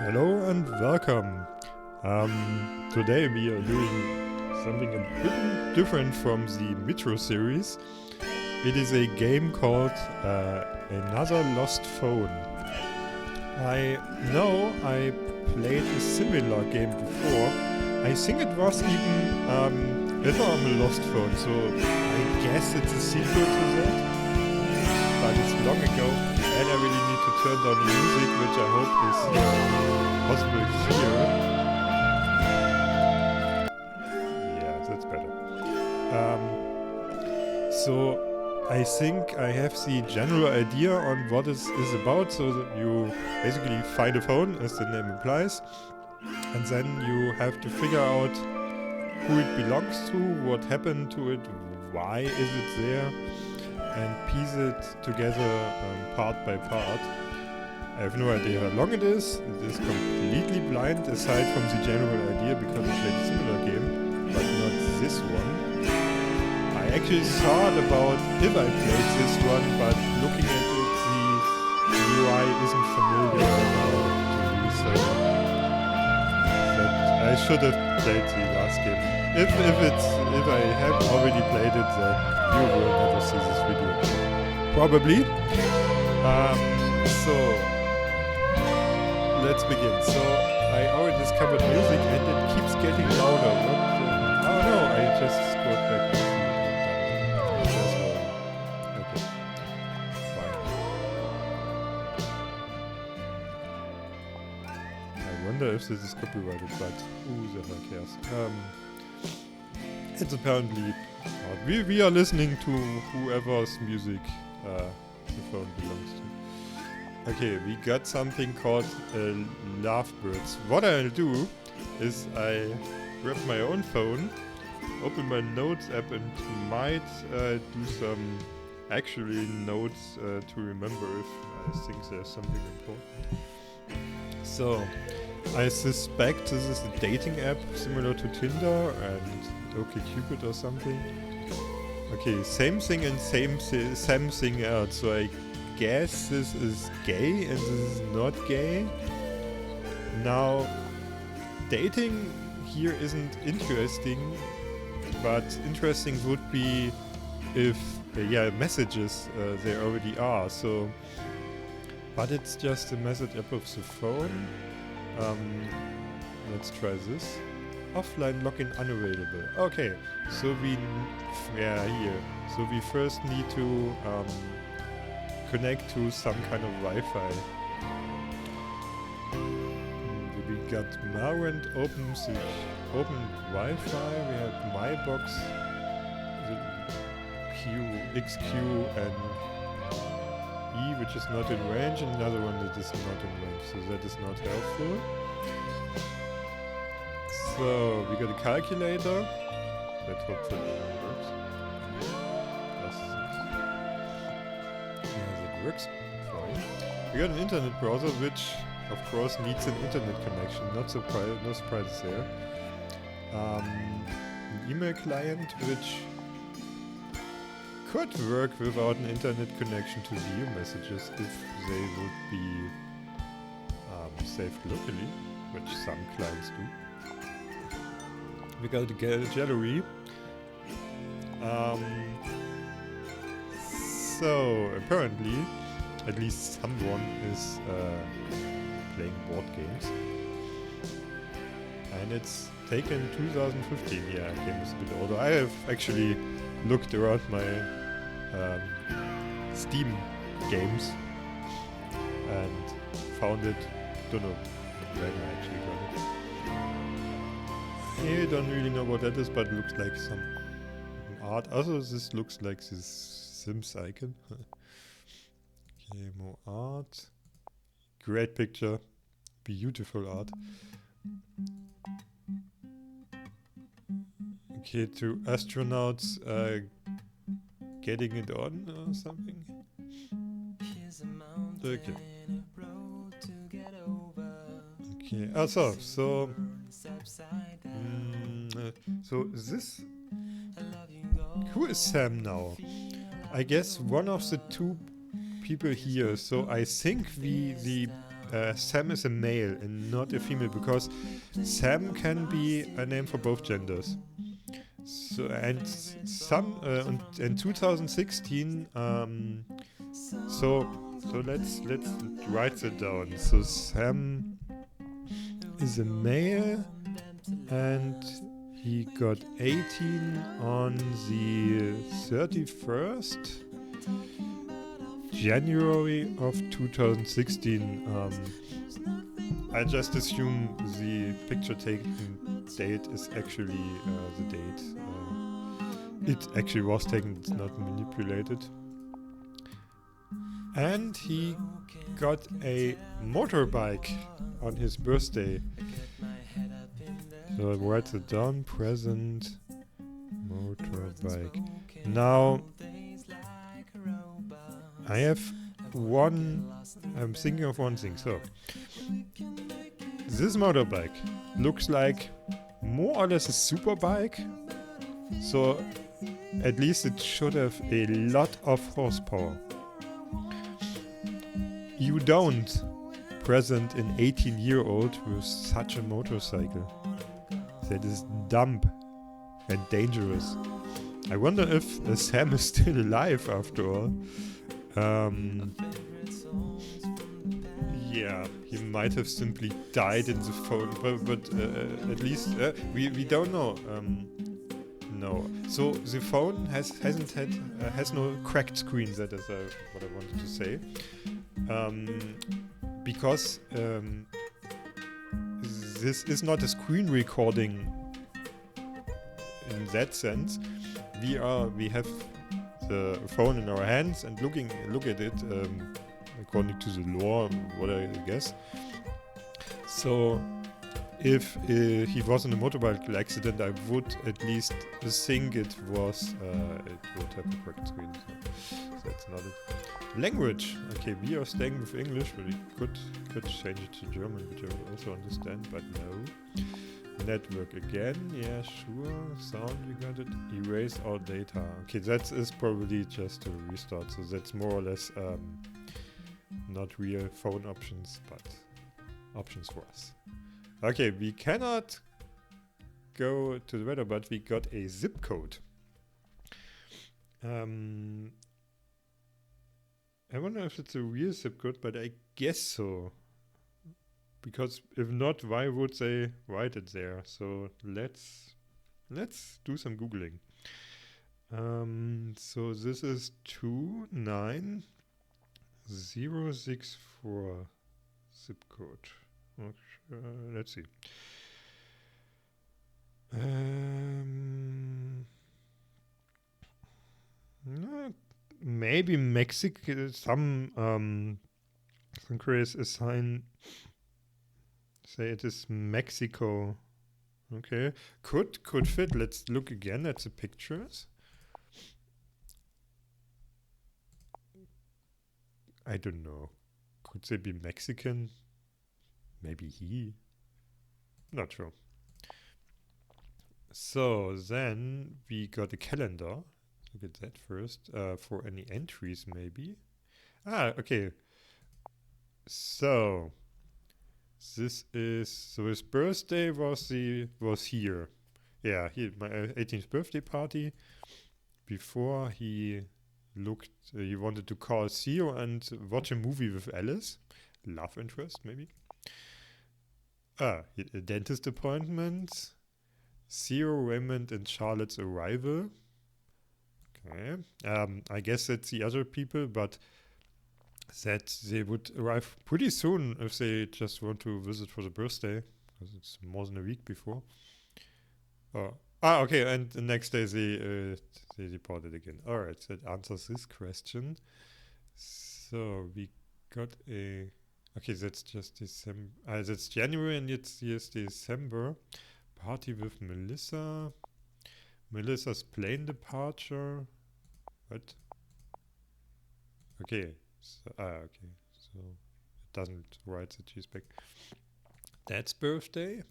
Hello and welcome. Today we are doing something a bit different from the Metro series. It is a game called Another Lost Phone. I know I played a similar game before. I think it was even Another Lost Phone, so I guess it's a sequel to that. But it's long ago, and I really need to turn down the music, which I hope is possible here. Yeah, that's better. So I think I have the general idea on what it is about. So that you basically find a phone, as the name implies, and then you have to figure out who it belongs to, what happened to it, why is it there, and piece it together part by part. I have no idea how long it is. It is completely blind aside from the general idea because I played a similar game, but not this one. I actually thought about if I played this one, but looking at it, the UI isn't familiar to me, so that I should have played the last game. If I have already played it, then you will never see this video. Probably. So let's begin. So I already discovered music and it keeps getting louder. Oh no, I just scrolled back. Okay. Fine. I wonder if this is copyrighted, but who the hell cares? It's apparently we are listening to whoever's music the phone belongs to. Okay, we got something called Lovebirds. What I'll do is I grab my own phone, open my notes app, and might do some actually notes to remember if I think there's something important. So I suspect this is a dating app similar to Tinder and OkCupid or something. Okay, same thing and same thing else. So I guess this is gay and this is not gay. Now, dating here isn't interesting, but interesting would be if, messages there already are. So, but it's just a message app of the phone. Let's try this. Offline login unavailable. Okay, so here. So we first need to connect to some kind of Wi-Fi. We got now and open Wi-Fi. We have MyBox, the XQ and E, which is not in range, and another one that is not in range. So that is not helpful. So we got a calculator that hopefully works. Yeah, that works fine. We got an internet browser which of course needs an internet connection, no surprises there. An email client which could work without an internet connection to view messages if they would be saved locally, which some clients do. We got a gallery. So apparently, at least someone is playing board games, and it's taken 2015. Yeah, the game is a bit older. I have actually looked around my Steam games and found it. Don't know when I actually got it. I don't really know what that is, but it looks like some art. Also, this looks like this Sims icon. Okay, more art. Great picture. Beautiful art. Okay, two astronauts getting it on or something. Okay. Okay, so this... Who is Sam now? I guess one of the two people here. So I think the Sam is a male and not a female, because Sam can be a name for both genders. So and some in 2016. So let's write it down. So Sam is a male, and he got 18 on the 31st January of 2016. I just assume the picture taken date is actually the date. It actually was taken, it's not manipulated. And he got a motorbike on his birthday. So I write it down, present motorbike. Now, I'm thinking of one thing. So, this motorbike looks like more or less a super bike. So, at least it should have a lot of horsepower. You don't present an 18-year-old with such a motorcycle. That is dumb and dangerous. I wonder if Sam is still alive after all. Yeah, he might have simply died in the phone, but at least we don't know. No, so the phone has no cracked screen. That is what I wanted to say. Because this is not a screen recording in that sense. We have the phone in our hands and look at it according to the law, what I guess. So if he was in a motorbike accident, I would at least think it would have a correct screen. So that's not it. Language. Okay, we are staying with English, but we could change it to German, which I would also understand, but no. Network again, yeah, sure. Sound, we got it. Erase all data. Okay, that is probably just a restart, so that's more or less not real phone options, but options for us. Okay, we cannot go to the weather, but we got a zip code. I wonder if it's a real zip code, but I guess so. Because if not, why would they write it there? So let's do some Googling. So this is 29064 zip code. Okay, let's see. Maybe Mexico. Some Chris assign. Say it is Mexico. Okay, could fit. Let's look again at the pictures. I don't know. Could they be Mexican? Maybe he. Not sure. So then we got a calendar. Look at that first. For any entries, maybe. Okay. So this is his birthday was here. Yeah, my 18th birthday party. Before he he wanted to call Theo and watch a movie with Alice. Love interest, maybe. A dentist appointment. Theo, Raymond, and Charlotte's arrival. Okay. I guess that's the other people, but that they would arrive pretty soon if they just want to visit for the birthday, because it's more than a week before. Okay, and the next day they departed again. All right, that answers this question. So we got a. Okay, that's just December. That's January, and here's December. Party with Melissa. Melissa's plane departure. What? Okay. Okay. So it doesn't write that she's back. Dad's birthday.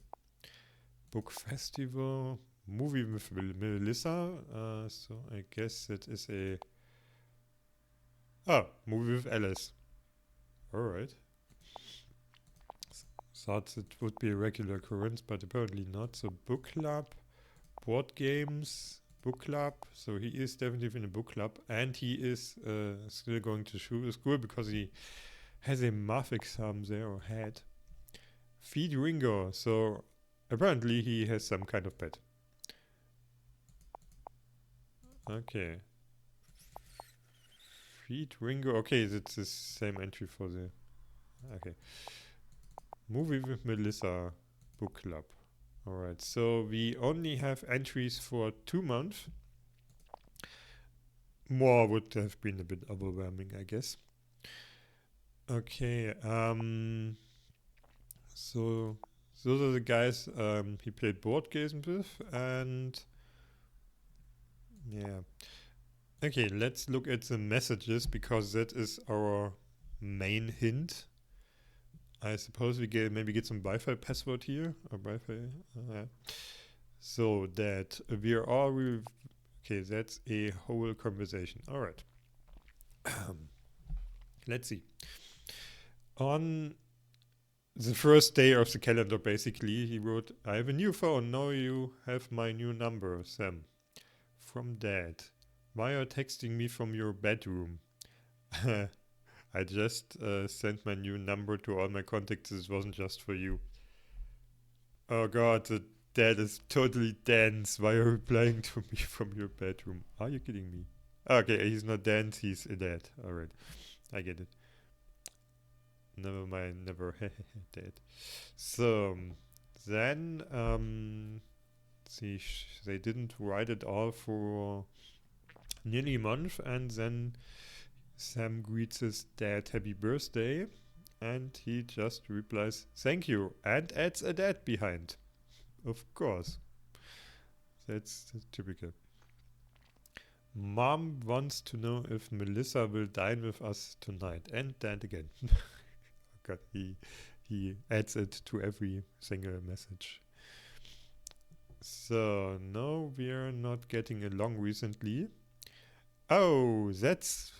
Book festival. Movie with Melissa. So I guess it is a. Movie with Alice. Alright. thought it would be a regular occurrence, but apparently not. So book club, board games, book club. So he is definitely in a book club, and he is still going to school because he has a math exam there or had. Feed Ringo. So apparently he has some kind of pet. Okay. Feed Ringo. Okay, that's the same entry for the. Okay. Movie with Melissa book club. Alright, so we only have entries for 2 months. More would have been a bit overwhelming, I guess. Okay, so those are the guys he played board games with, and yeah. Okay, let's look at the messages because that is our main hint. I suppose we maybe get some Wi-Fi password here or Wi-Fi. So that we are all okay. That's a whole conversation. All right. Let's see. On the first day of the calendar, basically, he wrote, "I have a new phone. Now you have my new number, Sam. From Dad. Why are you texting me from your bedroom?" I just sent my new number to all my contacts. This wasn't just for you. Oh god, the dad is totally dense. Why are you replying to me from your bedroom? Are you kidding me? Okay, he's not dense, he's a dad. Alright, I get it. Never mind, never dead. So, then, see, they didn't write it all for nearly a month, and then Sam greets his dad happy birthday, and he just replies thank you and adds a dad behind. Of course. That's typical. Mom wants to know if Melissa will dine with us tonight, and dad again. Oh god, he adds it to every single message. So, no, we're not getting along recently. Oh, that's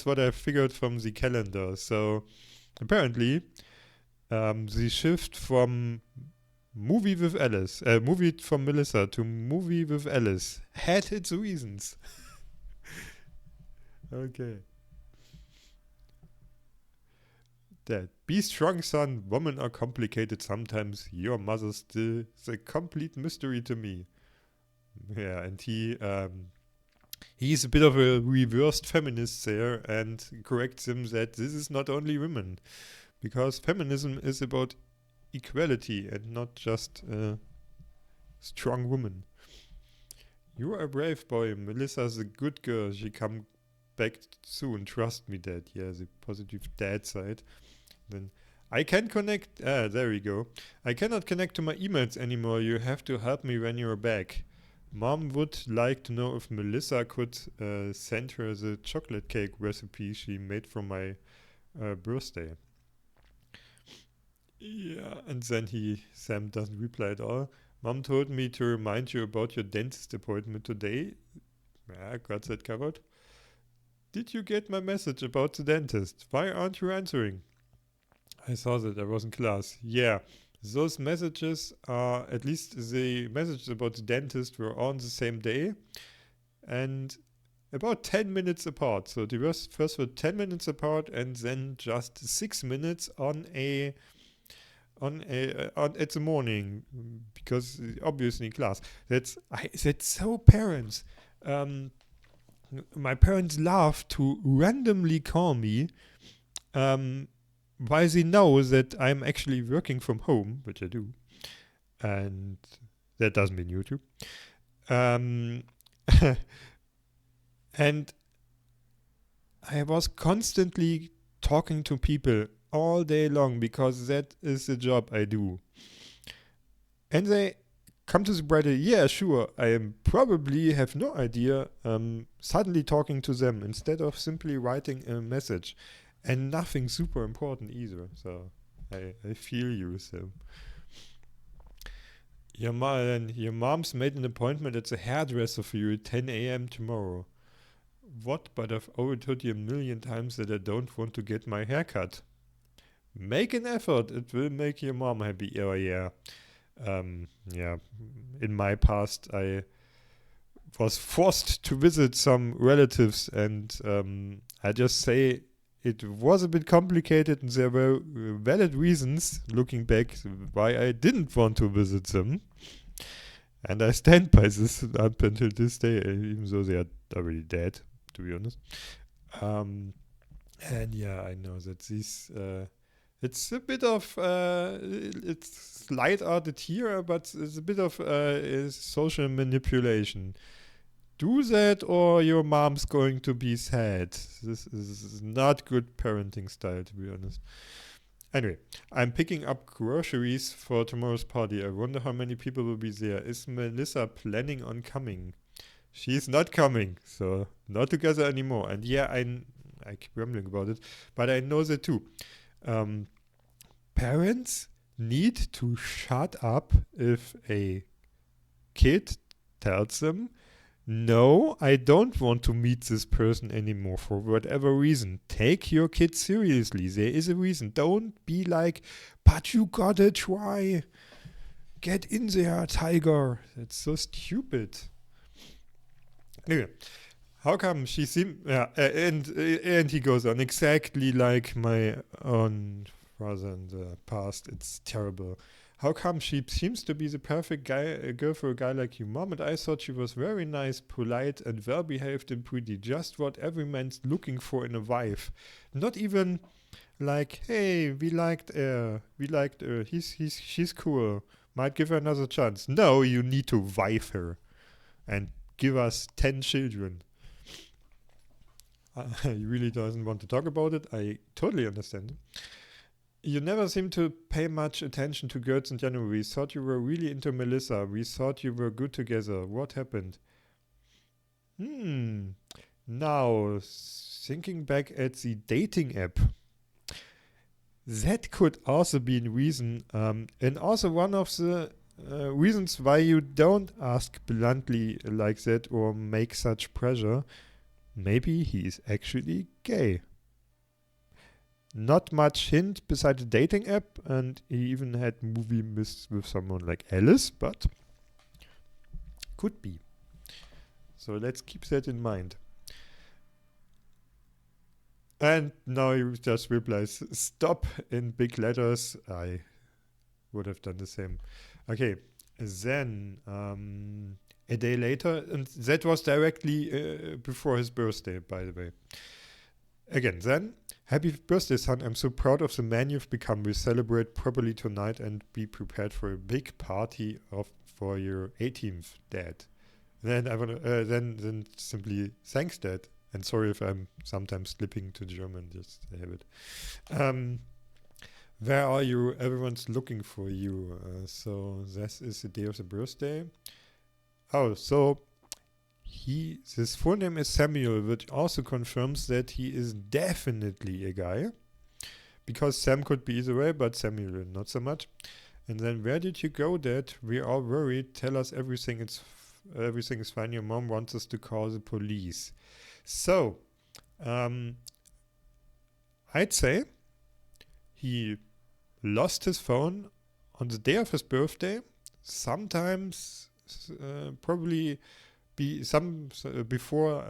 what I figured from the calendar. So apparently, the shift from movie with Alice, movie from Melissa to movie with Alice had its reasons. Okay. That be strong, son. Women are complicated sometimes. Your mother still is a complete mystery to me. Yeah, and he's a bit of a reversed feminist there and corrects him that this is not only women, because feminism is about equality and not just a strong woman. You are a brave boy. Melissa's a good girl. She come back soon. Trust me, Dad. Yeah, the positive dad side. Then I can connect. There we go. I cannot connect to my emails anymore. You have to help me when you're back. Mom would like to know if Melissa could send her the chocolate cake recipe she made for my birthday. Yeah, and then Sam doesn't reply at all. Mom told me to remind you about your dentist appointment today. Yeah, got that covered. Did you get my message about the dentist? Why aren't you answering? I saw that I was in class. Yeah. Those messages are, at least the messages about the dentist were on the same day and about 10 minutes apart. So they were first were 10 minutes apart and then just 6 minutes at the morning, because obviously in class. That's so parents. My parents love to randomly call me while they know that I'm actually working from home, which I do, and that doesn't mean YouTube. And I was constantly talking to people all day long because that is the job I do. And they come to the brighter, yeah, sure, I probably have no idea, suddenly talking to them instead of simply writing a message. And nothing super important either. So I feel you, Sam. Your mom's made an appointment at the hairdresser for you at 10 a.m. tomorrow. What? But I've already told you a million times that I don't want to get my hair cut. make an effort. It will make your mom happy. Oh, yeah. Yeah. In my past, I was forced to visit some relatives, and I just say it was a bit complicated, and there were valid reasons, looking back, why I didn't want to visit them. And I stand by this up until this day, even though they are already dead, to be honest. And yeah, I know that this it's a bit of it's light-hearted here, but it's a bit of social manipulation. Do that, or your mom's going to be sad. This is not good parenting style, to be honest. Anyway, I'm picking up groceries for tomorrow's party. I wonder how many people will be there. Is Melissa planning on coming? She's not coming, so not together anymore. And yeah, I keep rambling about it, but I know that too. Parents need to shut up if a kid tells them, no, I don't want to meet this person anymore for whatever reason. Take your kid seriously. There is a reason. Don't be like, but you gotta try. Get in there, tiger. That's so stupid. Anyway, how come she seemed... Yeah, and he goes on, exactly like my own father in the past. It's terrible. How come she seems to be the perfect girl for a guy like you, Mom? And I thought she was very nice, polite, and well-behaved and pretty. Just what every man's looking for in a wife. Not even like, hey, we liked her. She's cool. Might give her another chance. No, you need to wife her and give us 10 children. He really doesn't want to talk about it. I totally understand. You never seem to pay much attention to girls in general. We thought you were really into Melissa. We thought you were good together. What happened? Now, thinking back at the dating app, that could also be a reason, and also one of the reasons why you don't ask bluntly like that or make such pressure. Maybe he is actually gay. Not much hint beside the dating app, and he even had movie missed with someone like Alice, but could be. So let's keep that in mind. And now he just replies, stop, in big letters. I would have done the same. Okay, then a day later, and that was directly before his birthday, by the way. Again, then, happy birthday, son. I'm so proud of the man you've become. We'll celebrate properly tonight and be prepared for a big party for your 18th, Dad. Then I want to then simply thanks, Dad. And sorry if I'm sometimes slipping to German, just a habit. Where are you? Everyone's looking for you. So this is the day of the birthday. Oh, so his full name is Samuel, which also confirms that he is definitely a guy. Because Sam could be either way, but Samuel not so much. And then, where did you go, Dad? We're all worried. Tell us everything. Everything is fine. Your mom wants us to call the police. So, I'd say he lost his phone on the day of his birthday. Sometimes, probably before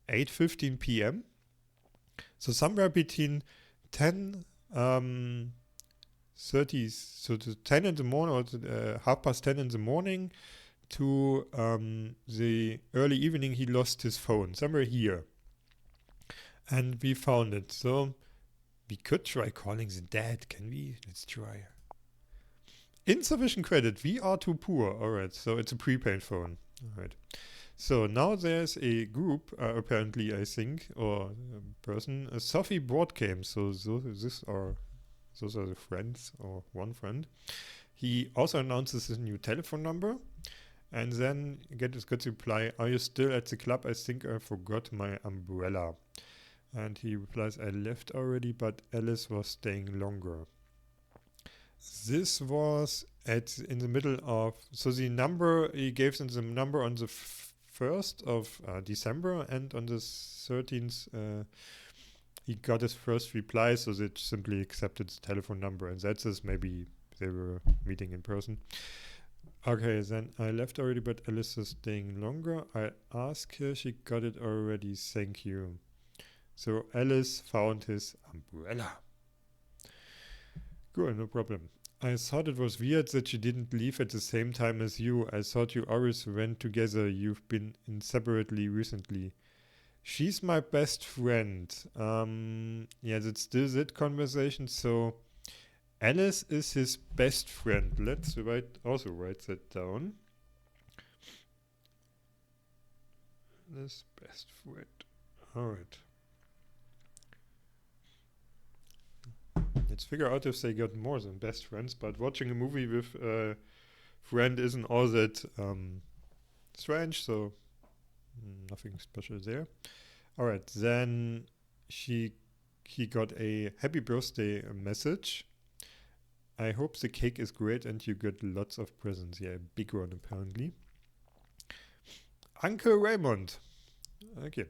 8:15 p.m. So somewhere between 10:30, so to 10 in the morning or to, 10:30 in the morning to the early evening, he lost his phone somewhere here, and we found it. So we could try calling the dad. Can we? Let's try. Insufficient credit. We are too poor. All right. So it's a prepaid phone. All right. So now there's a group, apparently, I think, or a person, a Sophie board game. So those are the friends, or one friend. He also announces his new telephone number, and then gets the reply, are you still at the club? I think I forgot my umbrella. And he replies, I left already, but Alice was staying longer. This was in the middle of, so the number, he gave them the number on the 1st of December, and on the 13th, he got his first reply, so they simply accepted the telephone number, and that's it. Maybe they were meeting in person. Okay, then I left already, but Alice is staying longer. I asked her, she got it already, thank you. So Alice found his umbrella. Good, no problem. I thought it was weird that she didn't leave at the same time as you. I thought you always went together. You've been inseparably recently. She's my best friend. Yeah, that's still that conversation. So Alice is his best friend. Let's also write that down. Alice's best friend. Alright. Let's figure out if they got more than best friends, but watching a movie with a friend isn't all that strange, so nothing special there. Alright, then he got a happy birthday message. I hope the cake is great and you get lots of presents. Yeah, a big one apparently. Uncle Raymond. Okay.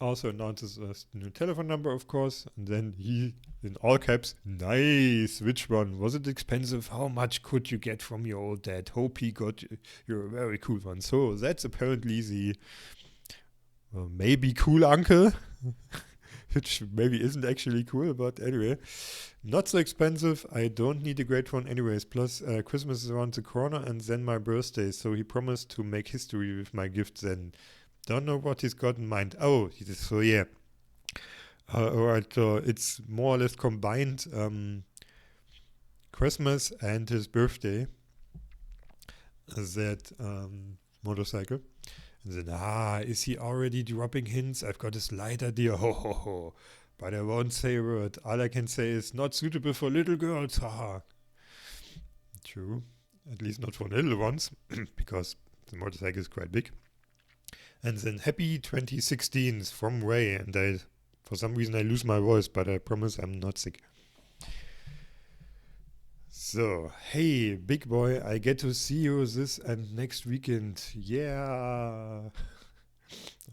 Also announces a new telephone number, of course. And then he, in all caps, nice. Which one? Was it expensive? How much could you get from your old dad? Hope he got you a very cool one. So that's apparently the maybe cool uncle. Which maybe isn't actually cool, but anyway. Not so expensive. I don't need a great one anyways. Plus, Christmas is around the corner and then my birthday. So he promised to make history with my gift then. Don't know what he's got in mind. Oh, so yeah. Alright, it's more or less combined Christmas and his birthday. That motorcycle. And then, is he already dropping hints? I've got a slight idea. Ho ho ho. But I won't say a word. All I can say is not suitable for little girls. Haha. True. At least not for little ones. Because the motorcycle is quite big. And then happy 2016s from Ray. And for some reason I lose my voice, but I promise I'm not sick. So, hey, big boy, I get to see you this and next weekend. Yeah.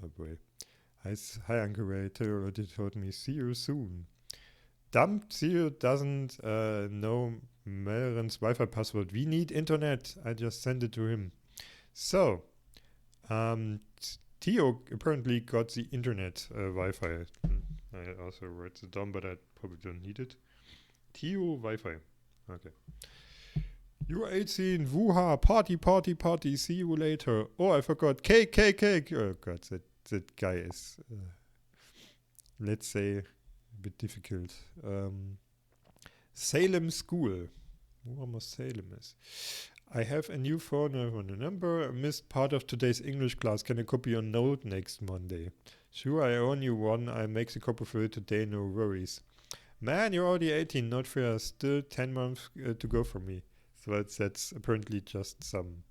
Oh boy. Hi, Uncle Ray. Taylor already told me, see you soon. Dumb Theo doesn't know Melren's Wi-Fi password. We need internet. I just sent it to him. So, Theo apparently got the internet Wi-Fi. I also wrote it down, but I probably don't need it. Theo Wi-Fi. Okay. You're 18. Woo-ha. Party. See you later. Oh, I forgot. Cake. Oh, God. That guy is, let's say, a bit difficult. Salem School. Who almost Salem is. I have a new phone. I want a number. I missed part of today's English class. Can I copy your note next Monday? Sure, I own you one. I'll make the copy for you today. No worries. Man, you're already 18. Not fair. Still 10 months to go for me. So that's apparently just some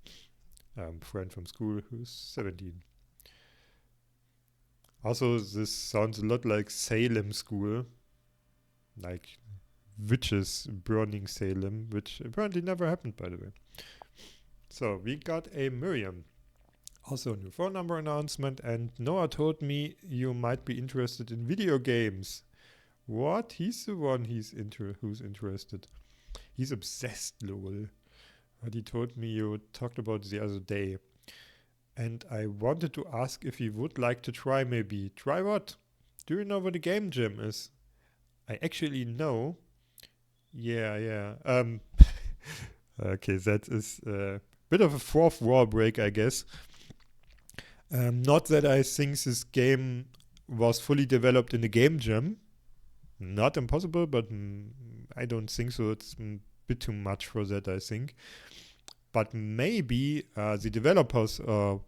friend from school who's 17. Also, this sounds a lot like Salem School. Like witches burning Salem, which apparently never happened, by the way. So, we got a Miriam. Also, a new phone number announcement. And Noah told me you might be interested in video games. What? He's the one who's interested. He's obsessed, lol. What he told me you talked about the other day. And I wanted to ask if he would like to try maybe. Try what? Do you know what a game jam is? I actually know. Yeah. Okay, that is a bit of a fourth wall break, I guess. Not that I think this game was fully developed in a game jam. Not impossible, but I don't think so. It's a bit too much for that, I think. But maybe the developers do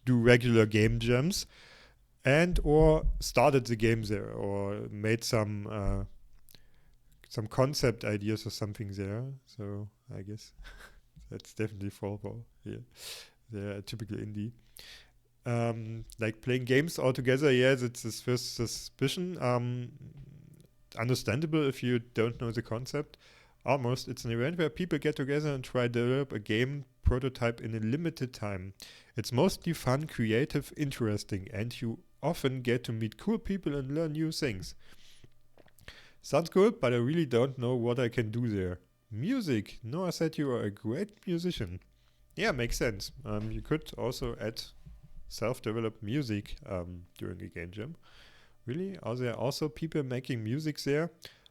regular game jams and or started the game there or made some concept ideas or something there. So I guess that's definitely fall. Yeah, they're a typical indie. Like playing games all together, yeah, that's his first suspicion. Understandable if you don't know the concept. Almost, it's an event where people get together and try to develop a game prototype in a limited time. It's mostly fun, creative, interesting, and you often get to meet cool people and learn new things. Sounds good, but I really don't know what I can do there. Music. Noah said you are a great musician. Yeah, makes sense. You could also add self-developed music during a game jam. Really? Are there also people making music there?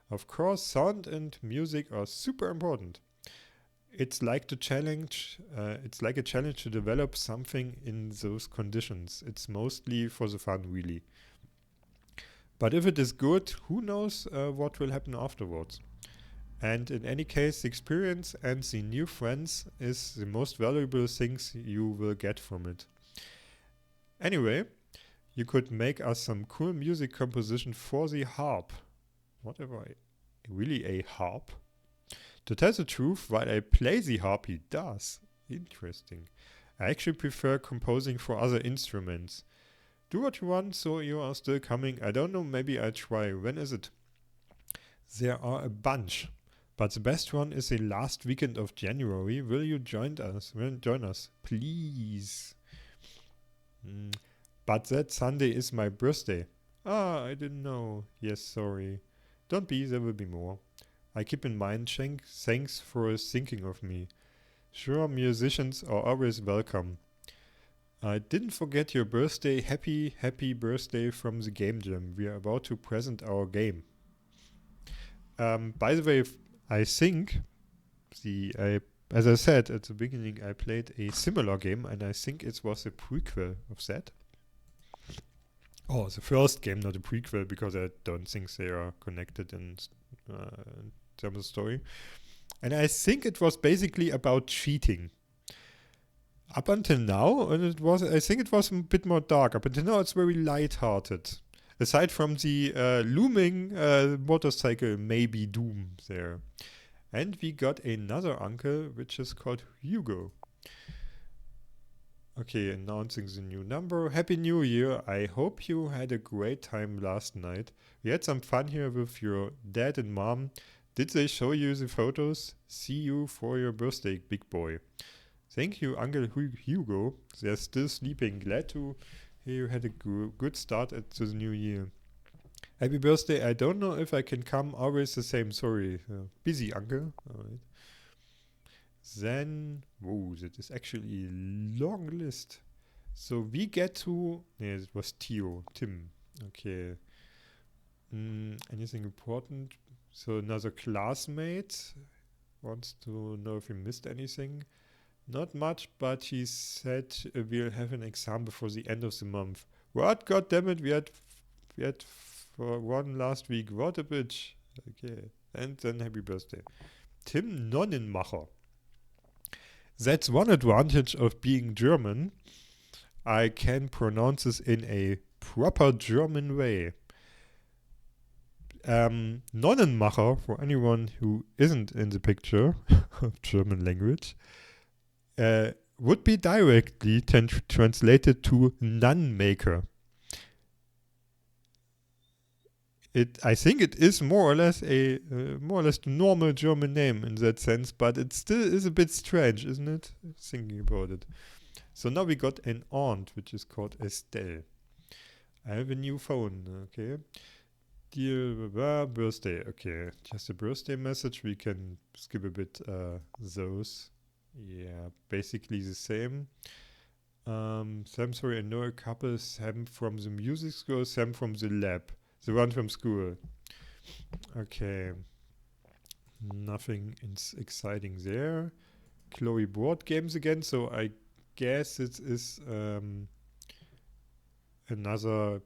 Of course, sound and music are super important. It's like the challenge. It's like a challenge to develop something in those conditions. It's mostly for the fun, really. But if it is good, who knows what will happen afterwards? And in any case, the experience and the new friends is the most valuable things you will get from it. Anyway, you could make us some cool music composition for the harp. Whatever, really a harp? To tell the truth, while I play the harp, he does. Interesting. I actually prefer composing for other instruments. Do what you want, so you are still coming. I don't know, maybe I'll try. When is it? There are a bunch. But the best one is the last weekend of January. Will you join us? Please. But that Sunday is my birthday. Ah, I didn't know. Yes, sorry. Don't be, there will be more. I keep in mind, thanks for thinking of me. Sure, musicians are always welcome. I didn't forget your birthday. Happy birthday from the Game Jam. We are about to present our game. By the way, I think as I said at the beginning, I played a similar game, and I think it was a prequel of that. Oh, the first game, not a prequel, because I don't think they are connected in terms of story. And I think it was basically about cheating. Up until now, and I think it was a bit more dark. Up until now, it's very light-hearted. Aside from the looming motorcycle maybe doom there. And we got another uncle, which is called Hugo. Okay, announcing the new number. Happy New Year. I hope you had a great time last night. We had some fun here with your dad and mom. Did they show you the photos? See you for your birthday, big boy. Thank you, Uncle Hugo. They're still sleeping. Glad to hear you had a good start to the new year. Happy birthday. I don't know if I can come. Always the same. Sorry. Busy, Uncle. All right. Then, that is actually a long list. So we get to, it was Tim. Okay. Anything important? So another classmate wants to know if we missed anything. Not much, but he said we'll have an exam before the end of the month. What? God damn it! We had for one last week. What a bitch. Okay. And then happy birthday. Tim Nonnenmacher. That's one advantage of being German. I can pronounce this in a proper German way. Nonnenmacher, for anyone who isn't in the picture of German language, would be directly translated to nun maker. I think it is more or less the normal German name in that sense, but it still is a bit strange, isn't it? Thinking about it. So now we got an aunt, which is called Estelle. I have a new phone, okay. Dear birthday, okay. Just a birthday message. We can skip a bit those. Yeah, basically the same. Sam, sorry, I know a couple. Sam from the music school, Sam from the lab. The one from school. Okay. Nothing exciting there. Chloe board games again, so I guess it is another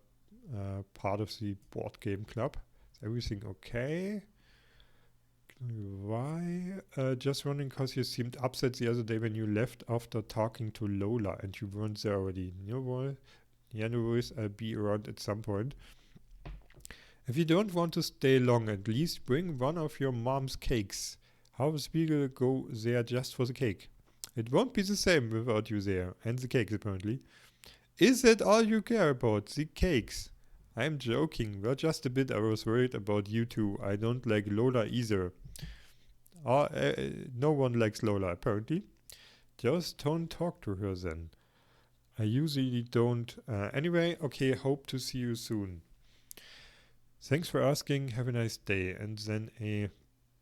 part of the board game club. Is everything okay? Why? Just wondering because you seemed upset the other day when you left after talking to Lola and you weren't there already. No worries, I'll be around at some point. If you don't want to stay long, at least bring one of your mom's cakes. How will Spiegel go there just for the cake? It won't be the same without you there. And the cakes, apparently. Is that all you care about? The cakes? I'm joking. Well, just a bit. I was worried about you two. I don't like Lola either. No one likes Lola, apparently. Just don't talk to her then. I usually don't. Anyway, okay, hope to see you soon. Thanks for asking. Have a nice day. And then a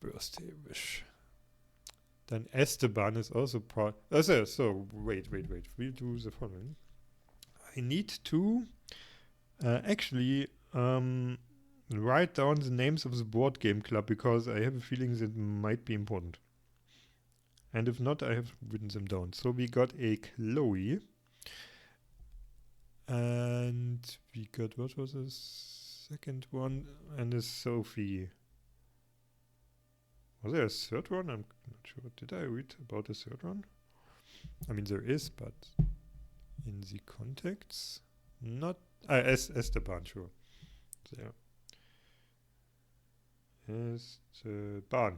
birthday wish. Then Esteban is also part. So wait. We'll do the following. I need to actually write down the names of the board game club because I have a feeling that might be important. And if not, I have written them down. So we got a Chloe. And we got, what was the second one? And a Sophie. Was there a third one? I'm not sure. Did I read about the third one? I mean, there is, but in the contexts, not. Esteban, sure. There. Esteban.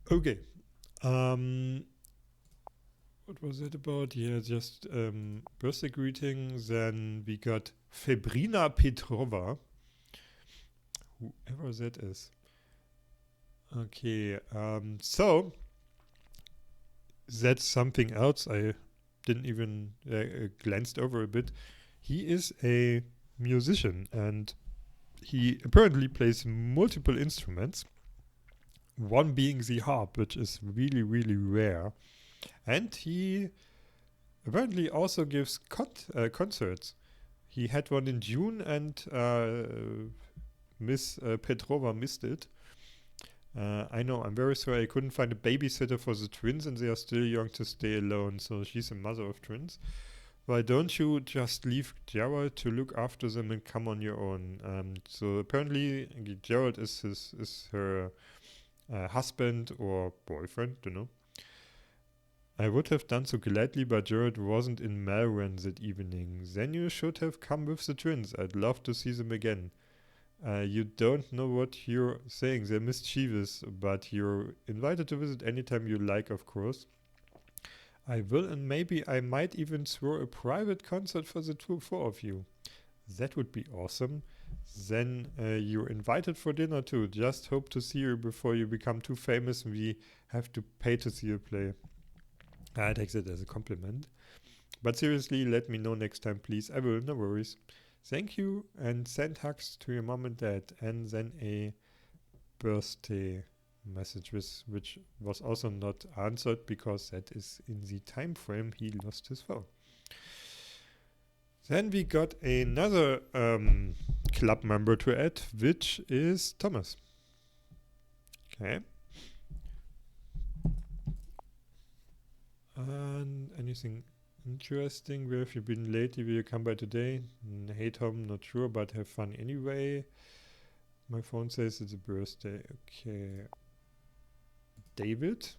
Okay. What was it about? Yeah, just birthday greeting. Then we got Febrina Petrova. Whoever that is. Okay, so that's something else I didn't even glanced over a bit. He is a musician and he apparently plays multiple instruments, one being the harp, which is really, really rare. And he apparently also gives concerts. He had one in June and Miss Petrova missed it. I know, I'm very sorry I couldn't find a babysitter for the twins and they are still young to stay alone, so she's a mother of twins. Why don't you just leave Gerald to look after them and come on your own? So apparently Gerald is her husband or boyfriend, don't know. I would have done so gladly, but Gerald wasn't in Melbourne that evening. Then you should have come with the twins. I'd love to see them again. You don't know what you're saying. They're mischievous, but you're invited to visit anytime you like, of course. I will, and maybe I might even throw a private concert for the four of you. That would be awesome. Then you're invited for dinner too. Just hope to see you before you become too famous and we have to pay to see you play. I take that as a compliment. But seriously, let me know next time, please. I will, no worries. Thank you, and send hugs to your mom and dad. And then a birthday message, which was also not answered because that is in the time frame he lost his phone. Then we got another club member to add, which is Thomas. Okay. And anything interesting? Where have you been lately? Will you come by today? Hey Tom, not sure, but have fun anyway. My phone says it's a birthday. Okay. David.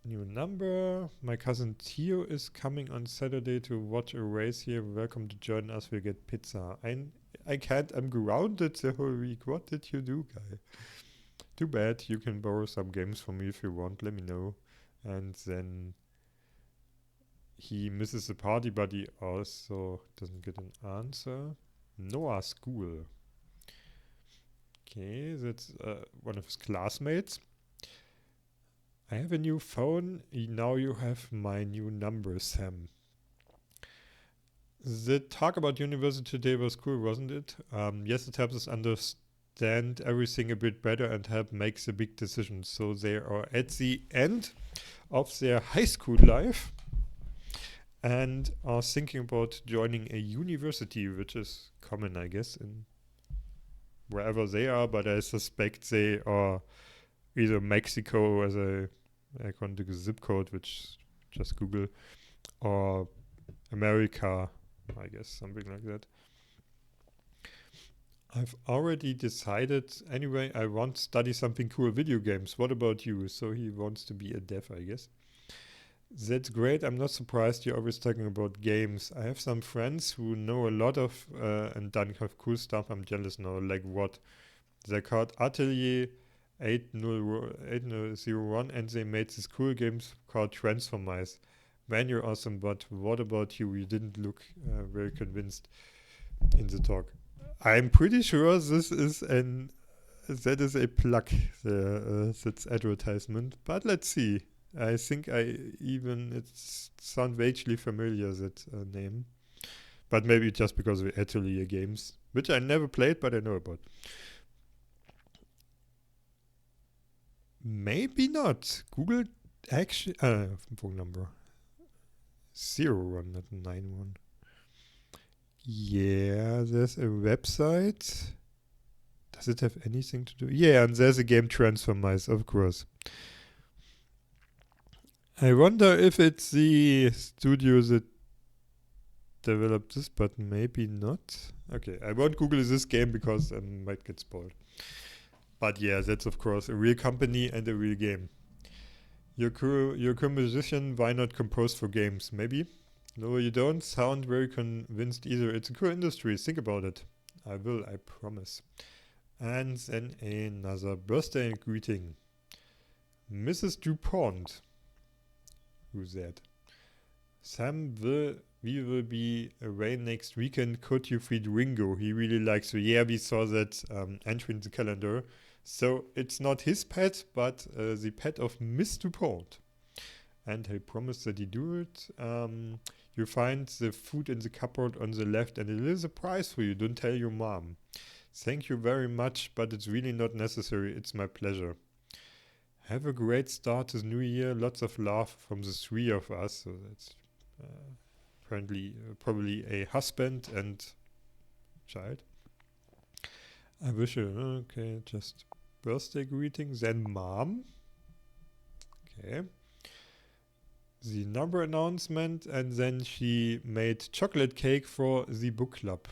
New number. My cousin Theo is coming on Saturday to watch a race here. Welcome to join us. We'll get pizza. I can't. I'm grounded the whole week. What did you do, guy? Too bad. You can borrow some games from me if you want. Let me know. And then he misses the party, but he also doesn't get an answer. Noah School. Okay, that's one of his classmates. I have a new phone. Now you have my new number, Sam. The talk about university today was cool, wasn't it? Yes, it helps us understand everything a bit better and help make the big decisions. So they are at the end of their high school life and are thinking about joining a university, which is common, I guess, in wherever they are, but I suspect they are either Mexico as a iconic zip code, which just Google, or America, I guess, something like that. I've already decided, anyway, I want to study something cool, video games. What about you? So he wants to be a dev, I guess. That's great. I'm not surprised you're always talking about games. I have some friends who know a lot of and done kind of cool stuff. I'm jealous now. Like what? They're called Atelier 8001 and they made these cool games called Transformize. Man, you're awesome, but what about you? You didn't look very convinced in the talk. I'm pretty sure that is a plug, that's advertisement, but let's see. I think it sounds vaguely familiar, that name. But maybe just because of Atelier Games. which I never played, but I know about. Maybe not. Google actually... phone number. 01, not 91. Yeah, there's a website. Does it have anything to do? Yeah, and there's a game Transfer Mice, of course. I wonder if it's the studio that developed this, but maybe not. Okay, I won't Google this game because I might get spoiled. But yeah, that's of course a real company and a real game. You're a composition, why not compose for games? Maybe? No, you don't sound very convinced either. It's a cool industry, think about it. I will, I promise. And then another birthday greeting. Mrs. DuPont. Who's that? Sam, we will be away next weekend. Could you feed Ringo? He really likes you. Yeah, we saw that entry in the calendar. So it's not his pet, but the pet of Miss DuPont. And he promised that he do it. You find the food in the cupboard on the left, and it is a prize for you. Don't tell your mom. Thank you very much, but it's really not necessary. It's my pleasure. Have a great start to the new year. Lots of love from the three of us. So that's apparently probably a husband and child. I wish you, okay, just birthday greeting. Then mom. Okay. The number announcement, and then she made chocolate cake for the book club.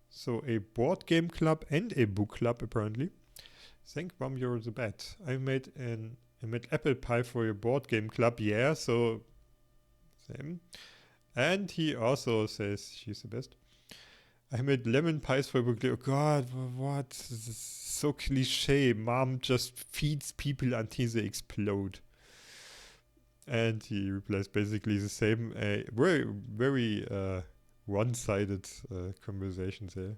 So a board game club and a book club apparently. Thank mom, you're the best. I made apple pie for your board game club. Yeah, so same. And he also says she's the best. I made lemon pies for your book club. Oh God, what? This is so cliche. Mom just feeds people until they explode. And he replies basically the same. Very, very one-sided conversation there.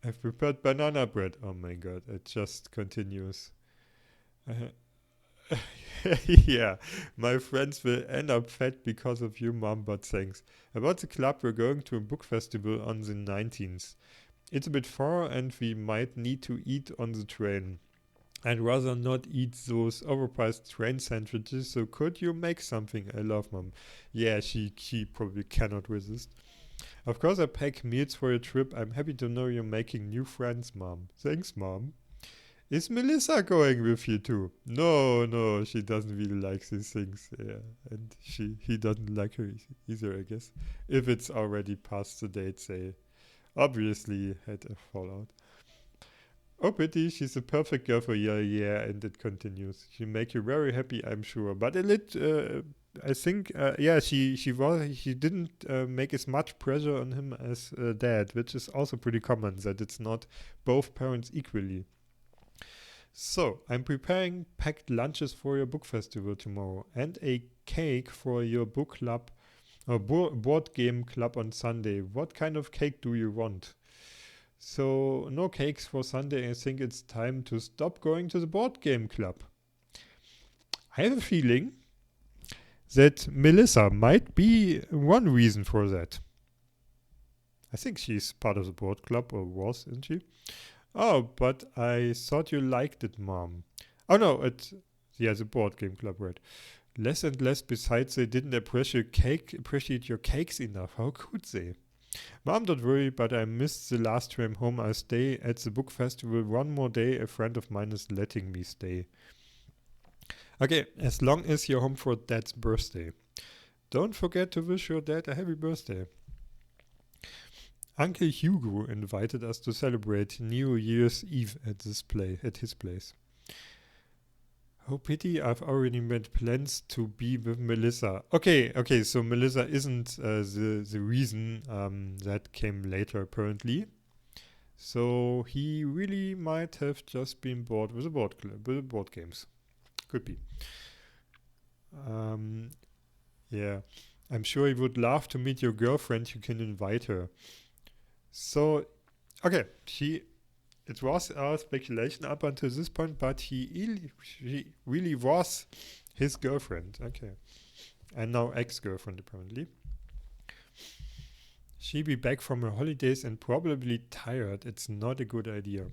I've prepared banana bread. Oh my god, it just continues. Yeah, my friends will end up fat because of you, mom, but thanks. About the club, we're going to a book festival on the 19th. It's a bit far and we might need to eat on the train. I'd rather not eat those overpriced train sandwiches, so could you make something? I love mom. Yeah, she probably cannot resist. Of course, I pack meals for your trip. I'm happy to know you're making new friends, mom. Thanks, mom. Is Melissa going with you too? No, she doesn't really like these things. Yeah, and he doesn't like her either, I guess. If it's already past the date, they obviously had a fallout. Oh, pity, she's a perfect girl for you. Yeah, and it continues. She'll make you very happy, I'm sure. But I think, she didn't make as much pressure on him as dad, which is also pretty common, that it's not both parents equally. So, I'm preparing packed lunches for your book festival tomorrow and a cake for your book club or board game club on Sunday. What kind of cake do you want? So, no cakes for Sunday. I think it's time to stop going to the board game club. I have a feeling that Melissa might be one reason for that. I think she's part of the board club, or was, isn't she? Oh, but I thought you liked it, mom. Oh no, the board game club, right? Less and less. Besides, they didn't appreciate your cakes enough. How could they? Mom, don't worry, but I missed the last tram home. I'll stay at the book festival one more day. A friend of mine is letting me stay. Okay, as long as you're home for Dad's birthday. Don't forget to wish your dad a happy birthday. Uncle Hugo invited us to celebrate New Year's Eve at his place. Oh, pity, I've already made plans to be with Melissa. Okay, so Melissa isn't the reason that came later, apparently. So he really might have just been bored with the board games. Could be. Yeah, I'm sure he would love to meet your girlfriend. You can invite her. So, okay, it was our speculation up until this point, but she really was his girlfriend. Okay. And now ex-girlfriend, apparently. She be back from her holidays and probably tired. It's not a good idea.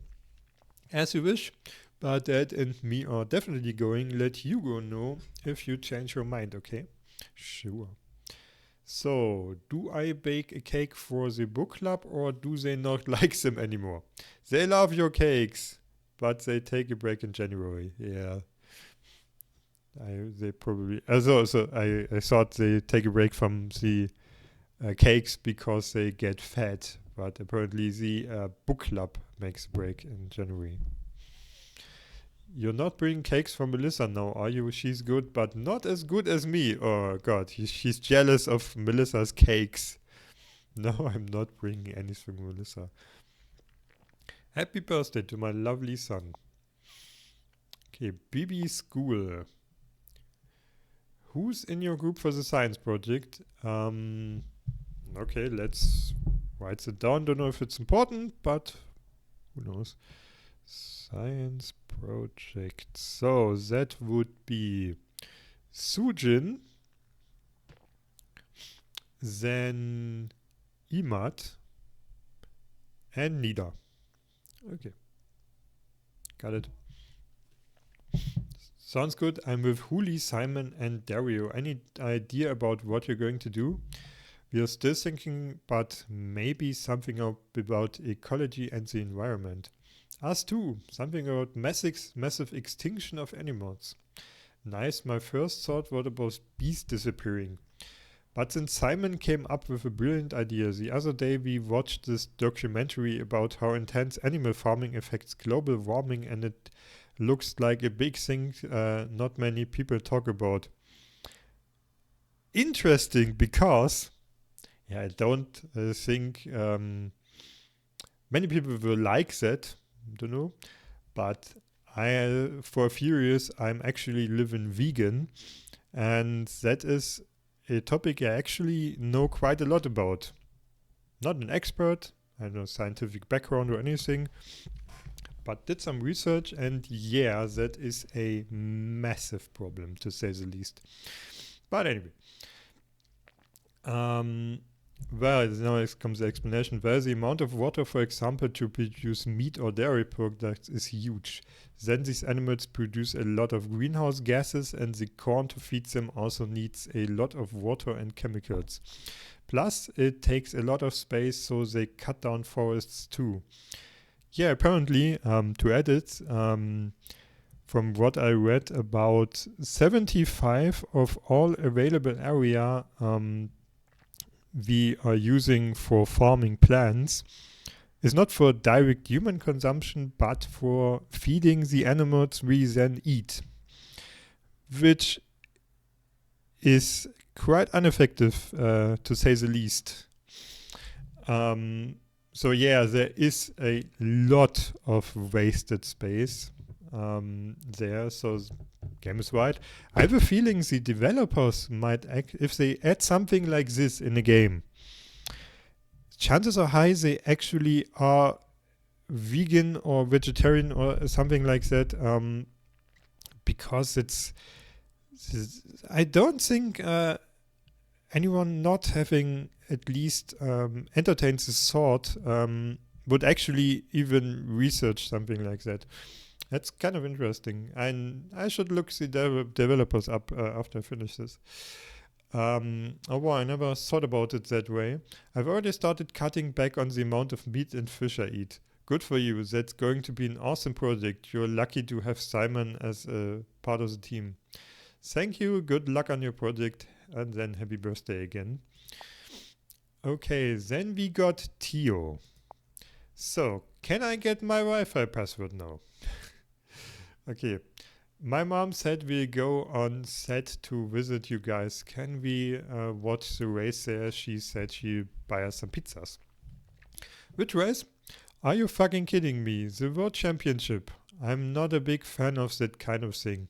As you wish, but Dad and me are definitely going. Let Hugo know if you change your mind, okay? Sure. So, do I bake a cake for the book club or do they not like them anymore? They love your cakes, but they take a break in January. Yeah. They probably. I thought they take a break from the cakes because they get fat, but apparently the book club makes a break in January. You're not bringing cakes for Melissa now, are you? She's good, but not as good as me. Oh, God. She's jealous of Melissa's cakes. No, I'm not bringing anything for Melissa. Happy birthday to my lovely son. Okay, BB School. Who's in your group for the science project? Okay, let's write it down. Don't know if it's important, but who knows? Science project. So that would be Sujin, then Imad, and Nida. Okay, got it. Sounds good. I'm with Huli, Simon, and Dario. Any idea about what you're going to do? We are still thinking, but maybe something about ecology and the environment. Us too. Something about massive extinction of animals. Nice. My first thought was about bees disappearing. But then Simon came up with a brilliant idea. The other day we watched this documentary about how intense animal farming affects global warming, and it looks like a big thing not many people talk about. Interesting, because I don't think many people will like that. Don't know, but I for a few years I'm actually living vegan, and that is a topic I actually know quite a lot about. Not an expert, I have no scientific background or anything, but did some research, and yeah, that is a massive problem to say the least. But anyway, well, now comes the explanation. Well, the amount of water, for example, to produce meat or dairy products is huge. Then these animals produce a lot of greenhouse gases, and the corn to feed them also needs a lot of water and chemicals. Plus, it takes a lot of space, so they cut down forests too. Yeah, apparently, to add it, from what I read, about 75 of all available area we are using for farming plants is not for direct human consumption, but for feeding the animals we then eat, which is quite ineffective, to say the least. So yeah, there is a lot of wasted space there. So game is right. I have a feeling the developers might if they add something like this in a game, chances are high they actually are vegan or vegetarian or something like that, because I don't think anyone not having at least entertained this thought would actually even research something like that. That's kind of interesting. And I should look the developers up after I finish this. Oh wow, I never thought about it that way. I've already started cutting back on the amount of meat and fish I eat. Good for you. That's going to be an awesome project. You're lucky to have Simon as a part of the team. Thank you. Good luck on your project. And then happy birthday again. Okay, then we got Theo. So, can I get my Wi-Fi password now? Okay. My mom said we'll go on set to visit you guys. Can we watch the race there? She said she'll buy us some pizzas. Which race? Are you fucking kidding me? The World Championship. I'm not a big fan of that kind of thing.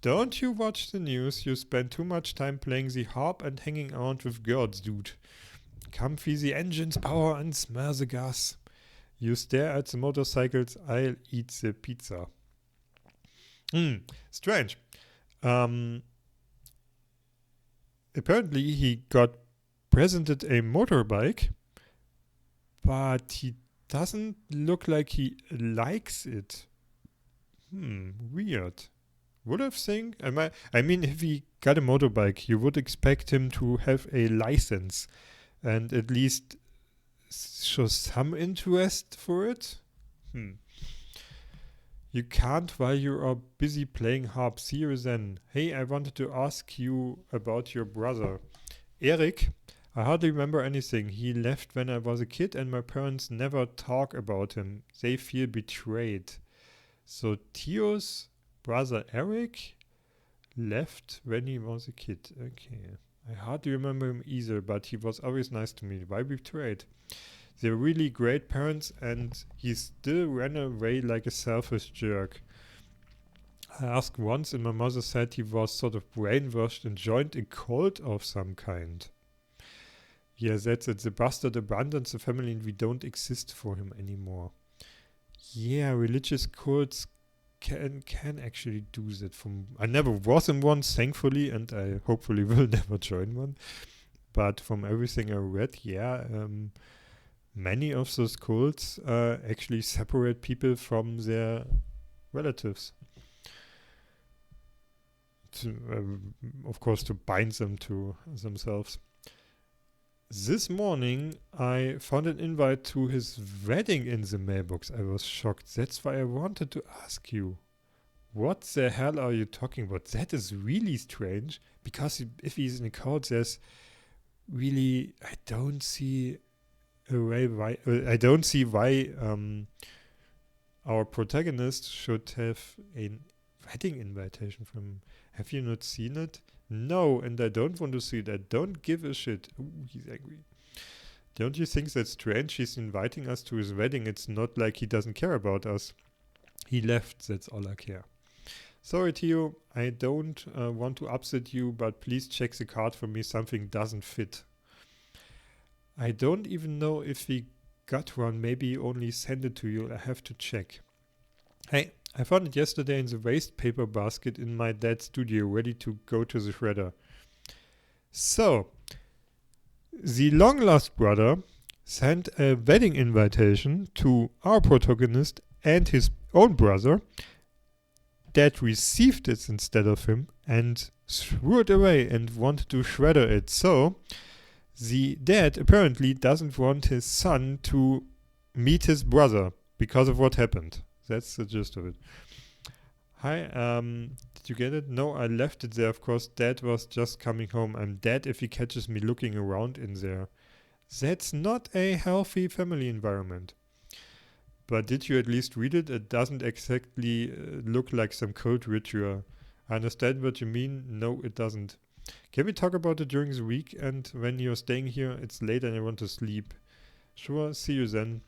Don't you watch the news? You spend too much time playing the harp and hanging out with girls, dude. Come feel the engine's power and smell the gas. You stare at the motorcycles, I'll eat the pizza. Strange. Apparently he got presented a motorbike, but he doesn't look like he likes it. Weird. Would have think? I mean, if he got a motorbike, you would expect him to have a license and at least show some interest for it. You can't while you are busy playing harp. See you then. Hey, I wanted to ask you about your brother. Eric, I hardly remember anything. He left when I was a kid and my parents never talk about him. They feel betrayed. So Theo's brother Eric left when he was a kid. Okay. I hardly remember him either, but he was always nice to me. Why betrayed? They're really great parents and he still ran away like a selfish jerk. I asked once and my mother said he was sort of brainwashed and joined a cult of some kind. Yeah, that's it. The bastard abandoned the family and we don't exist for him anymore. Yeah, religious cults can actually do that. I never was in one, thankfully, and I hopefully will never join one. But from everything I read, many of those cults actually separate people from their relatives. Of course, to bind them to themselves. This morning, I found an invite to his wedding in the mailbox. I was shocked. That's why I wanted to ask you. What the hell are you talking about? That is really strange. Because if he's in a cult, there's really... I don't see why our protagonist should have a wedding invitation from him. Have you not seen it? No, and I don't want to see it. I don't give a shit. Ooh, he's angry. Don't you think that's strange? He's inviting us to his wedding. It's not like he doesn't care about us. He left. That's all I care. Sorry, Theo. I don't want to upset you, but please check the card for me. Something doesn't fit. I don't even know if he got one. Maybe he only sent it to you. I have to check. Hey, I found it yesterday in the waste paper basket in my dad's studio, ready to go to the shredder. So, the long-lost brother sent a wedding invitation to our protagonist and his own brother. Dad received it instead of him and threw it away and wanted to shredder it. So, the dad apparently doesn't want his son to meet his brother because of what happened. That's the gist of it. Hi, did you get it? No, I left it there, of course. Dad was just coming home. I'm dead if he catches me looking around in there. That's not a healthy family environment. But did you at least read it? It doesn't exactly look like some cult ritual. I understand what you mean. No, it doesn't. Can we talk about it during the week? And when you're staying here, it's late and I want to sleep. Sure, see you then.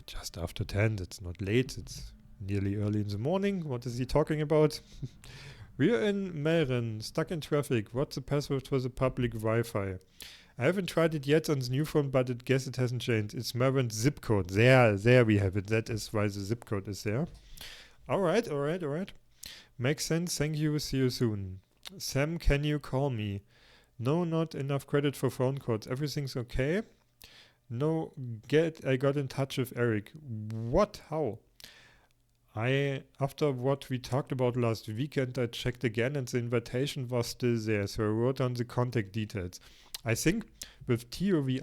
Just after 10, it's not late, it's nearly early in the morning. What is he talking about? We're in Melren, stuck in traffic. What's the password for the public Wi-Fi? I haven't tried it yet on the new phone, but I guess it hasn't changed. It's Melren's zip code. There we have it. That is why the zip code is there. Alright. Makes sense. Thank you. See you soon. Sam, can you call me? No, not enough credit for phone calls. Everything's okay? No, I got in touch with Eric. What? How? After what we talked about last weekend, I checked again and the invitation was still there, so I wrote down the contact details. I think with Theo we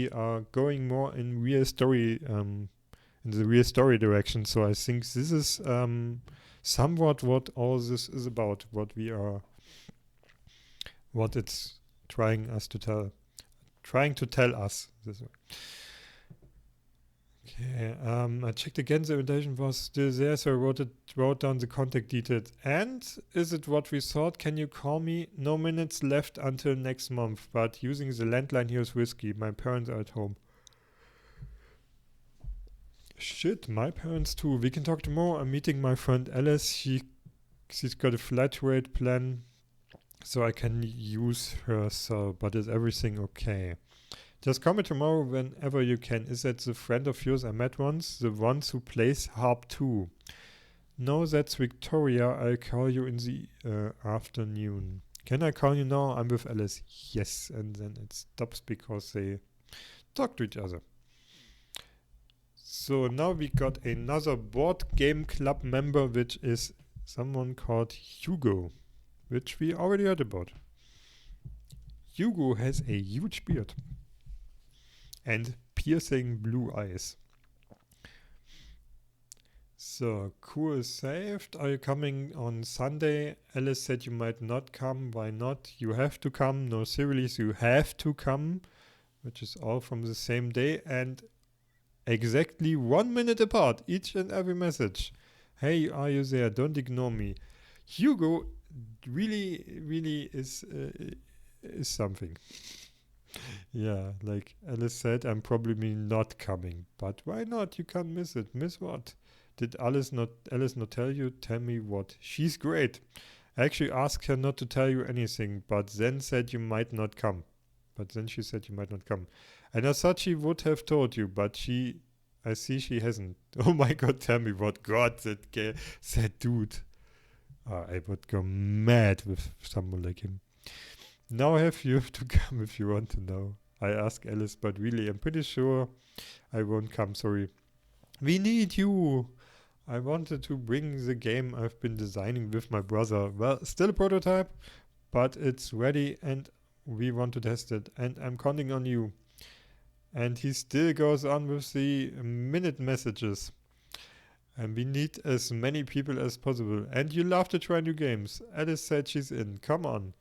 are going more in real story, in the real story direction. So I think this is somewhat what all this is about, what it's trying to tell us. This way. Okay, I checked again, the invitation was still there, so I wrote down the contact details. And is it what we thought? Can you call me? No minutes left until next month, but using the landline here is risky. My parents are at home. Shit, my parents too. We can talk tomorrow. I'm meeting my friend Alice. She's got a flat rate plan, so I can use her cell, but is everything okay? Just call me tomorrow whenever you can. Is that the friend of yours I met once? The ones who plays harp too? No, that's Victoria. I'll call you in the afternoon. Can I call you now? I'm with Alice. Yes. And then it stops because they talk to each other. So now we got another board game club member, which is someone called Hugo, which we already heard about. Hugo has a huge beard and piercing blue eyes. So, cool saved. Are you coming on Sunday? Alice said you might not come. Why not? You have to come. No, seriously, you have to come. Which is all from the same day and exactly 1 minute apart, each and every message. Hey, are you there? Don't ignore me. Hugo really is something. Yeah, like Alice said, I'm probably not coming. But why not? You can't miss it. Miss what? Did Alice not tell you? Tell me what. She's great. I actually asked her not to tell you anything, but then said you might not come. But then she said you might not come. And I thought she would have told you, but I see she hasn't. Oh my god, tell me what. God, that dude. I would go mad with someone like him. Now you have to come if you want to know. I asked Alice, but really, I'm pretty sure I won't come. Sorry. We need you. I wanted to bring the game I've been designing with my brother. Well, still a prototype, but it's ready and we want to test it. And I'm counting on you. And he still goes on with the minute messages. And we need as many people as possible. And you love to try new games. Alice said she's in. Come on.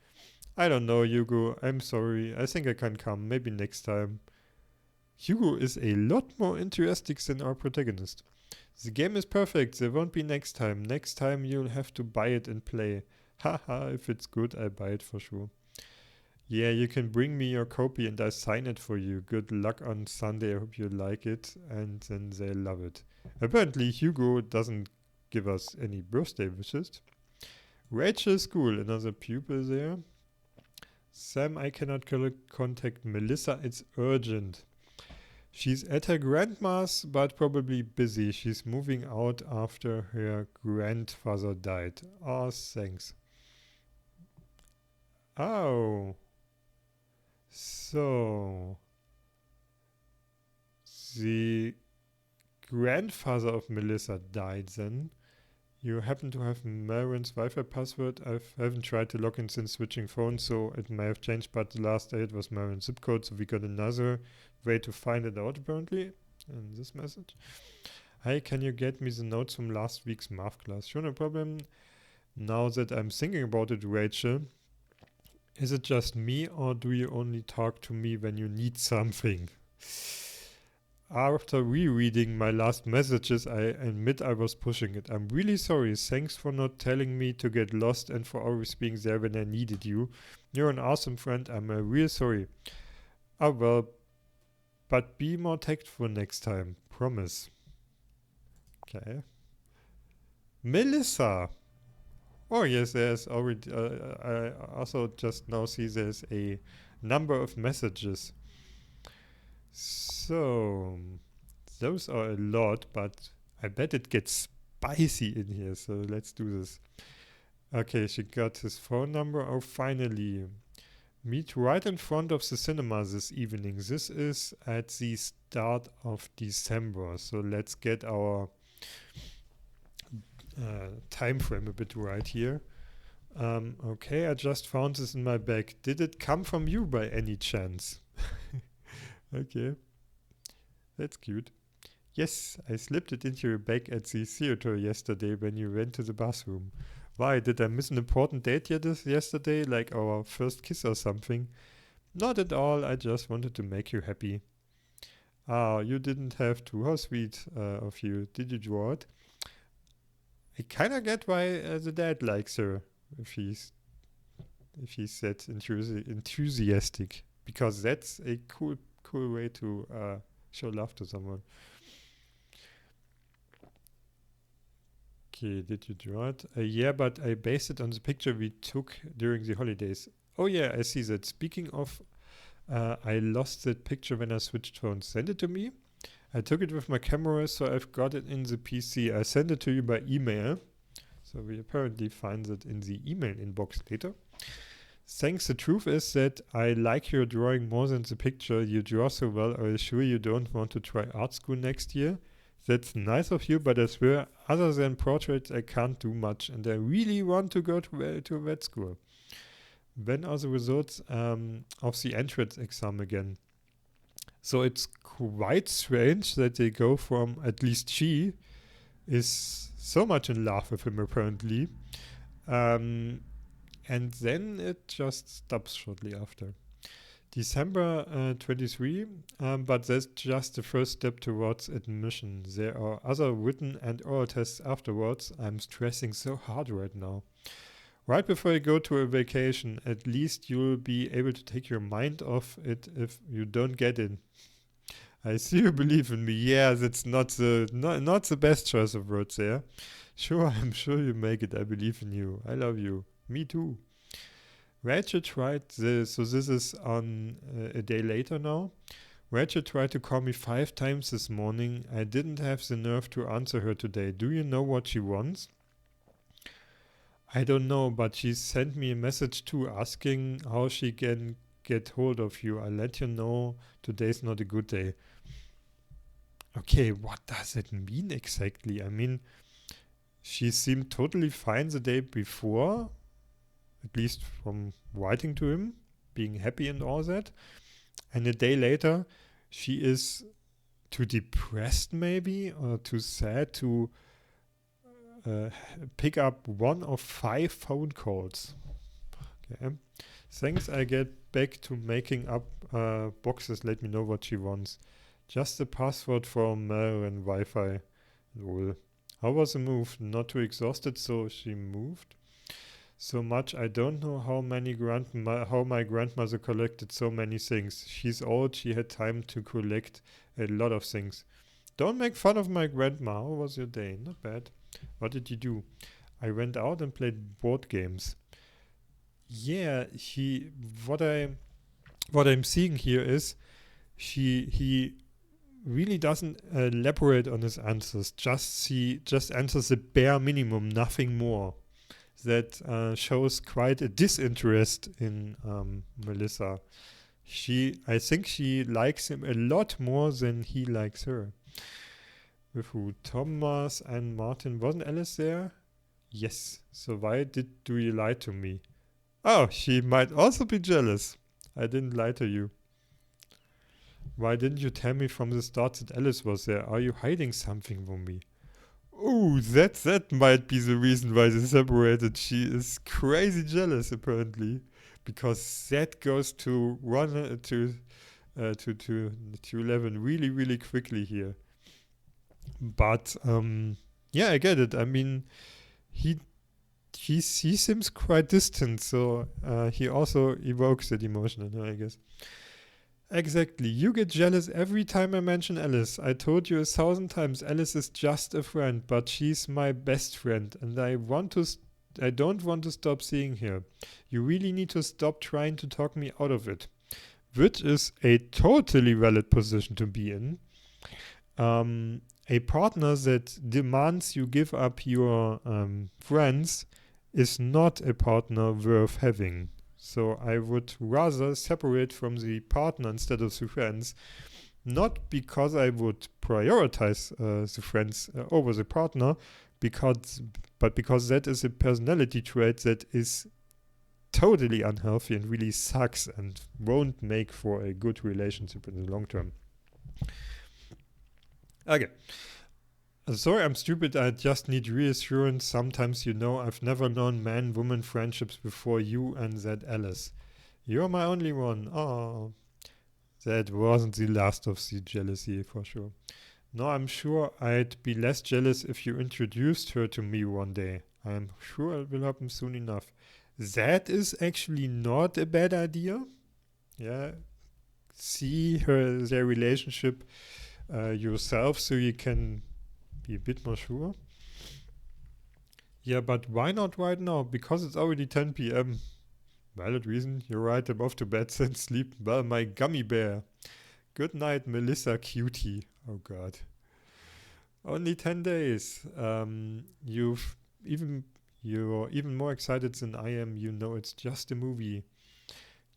I don't know, Hugo. I'm sorry. I think I can come. Maybe next time. Hugo is a lot more interesting than our protagonist. The game is perfect. There won't be next time. Next time you'll have to buy it and play. Haha, if it's good, I buy it for sure. Yeah, you can bring me your copy and I sign it for you. Good luck on Sunday. I hope you like it. And then they love it. Apparently, Hugo doesn't give us any birthday wishes. Rachel School, another pupil there. Sam, I cannot contact Melissa. It's urgent. She's at her grandma's, but probably busy. She's moving out after her grandfather died. Oh, thanks. Oh. So. The grandfather of Melissa died then. You happen to have Marin's Wi-Fi password. I haven't tried to log in since switching phones, so it may have changed, but the last day it was Marin's zip code, so we got another way to find it out apparently in this message. Hey, can you get me the notes from last week's math class? Sure, no problem. Now that I'm thinking about it, Rachel, is it just me or do you only talk to me when you need something? After rereading my last messages, I admit I was pushing it. I'm really sorry. Thanks for not telling me to get lost and for always being there when I needed you. You're an awesome friend. I'm real sorry. Oh well, but be more tactful next time. Promise. Okay. Melissa. Oh yes, there's already. I also just now see there's a number of messages. So, those are a lot, but I bet it gets spicy in here, so let's do this. Okay, she got his phone number. Oh, finally. Meet right in front of the cinema this evening. This is at the start of December, so let's get our time frame a bit right here. Okay, I just found this in my bag. Did it come from you by any chance? Okay. That's cute. Yes, I slipped it into your bag at the theater yesterday when you went to the bathroom. Why, did I miss an important date yesterday, like our first kiss or something? Not at all, I just wanted to make you happy. Ah, you didn't have to. How sweet of you. Did you draw it? I kinda get why the dad likes her, if he's that enthusiastic. Because that's a cool way to show love to someone. Okay, did you draw it? Yeah, but I based it on the picture we took during the holidays. Oh yeah, I see that. Speaking of, I lost that picture when I switched phones. Send it to me. I took it with my camera, so I've got it in the PC. I sent it to you by email. So we apparently find it in the email inbox later. Thanks, the truth is that I like your drawing more than the picture. You draw so well. Are you sure you don't want to try art school next year? That's nice of you, but I swear, other than portraits, I can't do much, and I really want to go to vet school. When are the results of the entrance exam again? So it's quite strange that they go from, at least she is so much in love with him apparently, and then it just stops shortly after. December 23, but that's just the first step towards admission. There are other written and oral tests afterwards. I'm stressing so hard right now. Right before you go to a vacation, at least you'll be able to take your mind off it if you don't get in. I see you believe in me. Yeah, that's not the best choice of words there. Sure, I'm sure you make it. I believe in you. I love you. Me too. Rachel tried this, so this is on a day later now. Rachel tried to call me 5 times this morning. I didn't have the nerve to answer her today. Do you know what she wants? I don't know, but she sent me a message too asking how she can get hold of you. I'll let you know. Today's not a good day. Okay, what does it mean exactly? I mean, she seemed totally fine the day before, at least from writing to him, being happy and all that. And a day later, she is too depressed maybe, or too sad to pick up 1 of 5 phone calls. Okay. Thanks, I get back to making up boxes. Let me know what she wants. Just the password for mail and Wi-Fi. Lol. How was the move? Not too exhausted, so she moved so much. I don't know how my grandmother collected so many things. She's old. She had time to collect a lot of things. Don't make fun of my grandma. How was your day? Not bad. What did you do? I went out and played board games. Yeah, what I'm seeing here is he really doesn't elaborate on his answers. Just answers the bare minimum, nothing more. That shows quite a disinterest in Melissa. I think she likes him a lot more than he likes her. With who? Thomas and Martin. Wasn't Alice there? Yes. So why do you lie to me? Oh, she might also be jealous. I didn't lie to you. Why didn't you tell me from the start that Alice was there? Are you hiding something from me? Oh, that might be the reason why they separated. She is crazy jealous apparently, because that goes to 11 really really quickly here. But yeah, I get it. I mean, he seems quite distant, so he also evokes that emotion in her, I guess. Exactly. You get jealous every time I mention Alice. I told you 1,000 times Alice is just a friend, but she's my best friend, and I don't want to stop seeing her. You really need to stop trying to talk me out of it. Which is a totally valid position to be in. A partner that demands you give up your friends is not a partner worth having. So I would rather separate from the partner instead of the friends, not because I would prioritize the friends over the partner, but because that is a personality trait that is totally unhealthy and really sucks and won't make for a good relationship in the long term. Okay. Sorry, I'm stupid. I just need reassurance. Sometimes, I've never known man-woman friendships before you and that Alice. You're my only one. Oh, that wasn't the last of the jealousy for sure. No, I'm sure I'd be less jealous if you introduced her to me one day. I'm sure it will happen soon enough. That is actually not a bad idea. Yeah, see their relationship yourself, so you can be a bit more sure. Yeah, but why not right now? Because it's already 10 p.m. Valid reason. You're right, I'm off to bed and sleep. Well, my gummy bear. Good night, Melissa cutie. Oh god. Only 10 days. You're even more excited than I am. It's just a movie.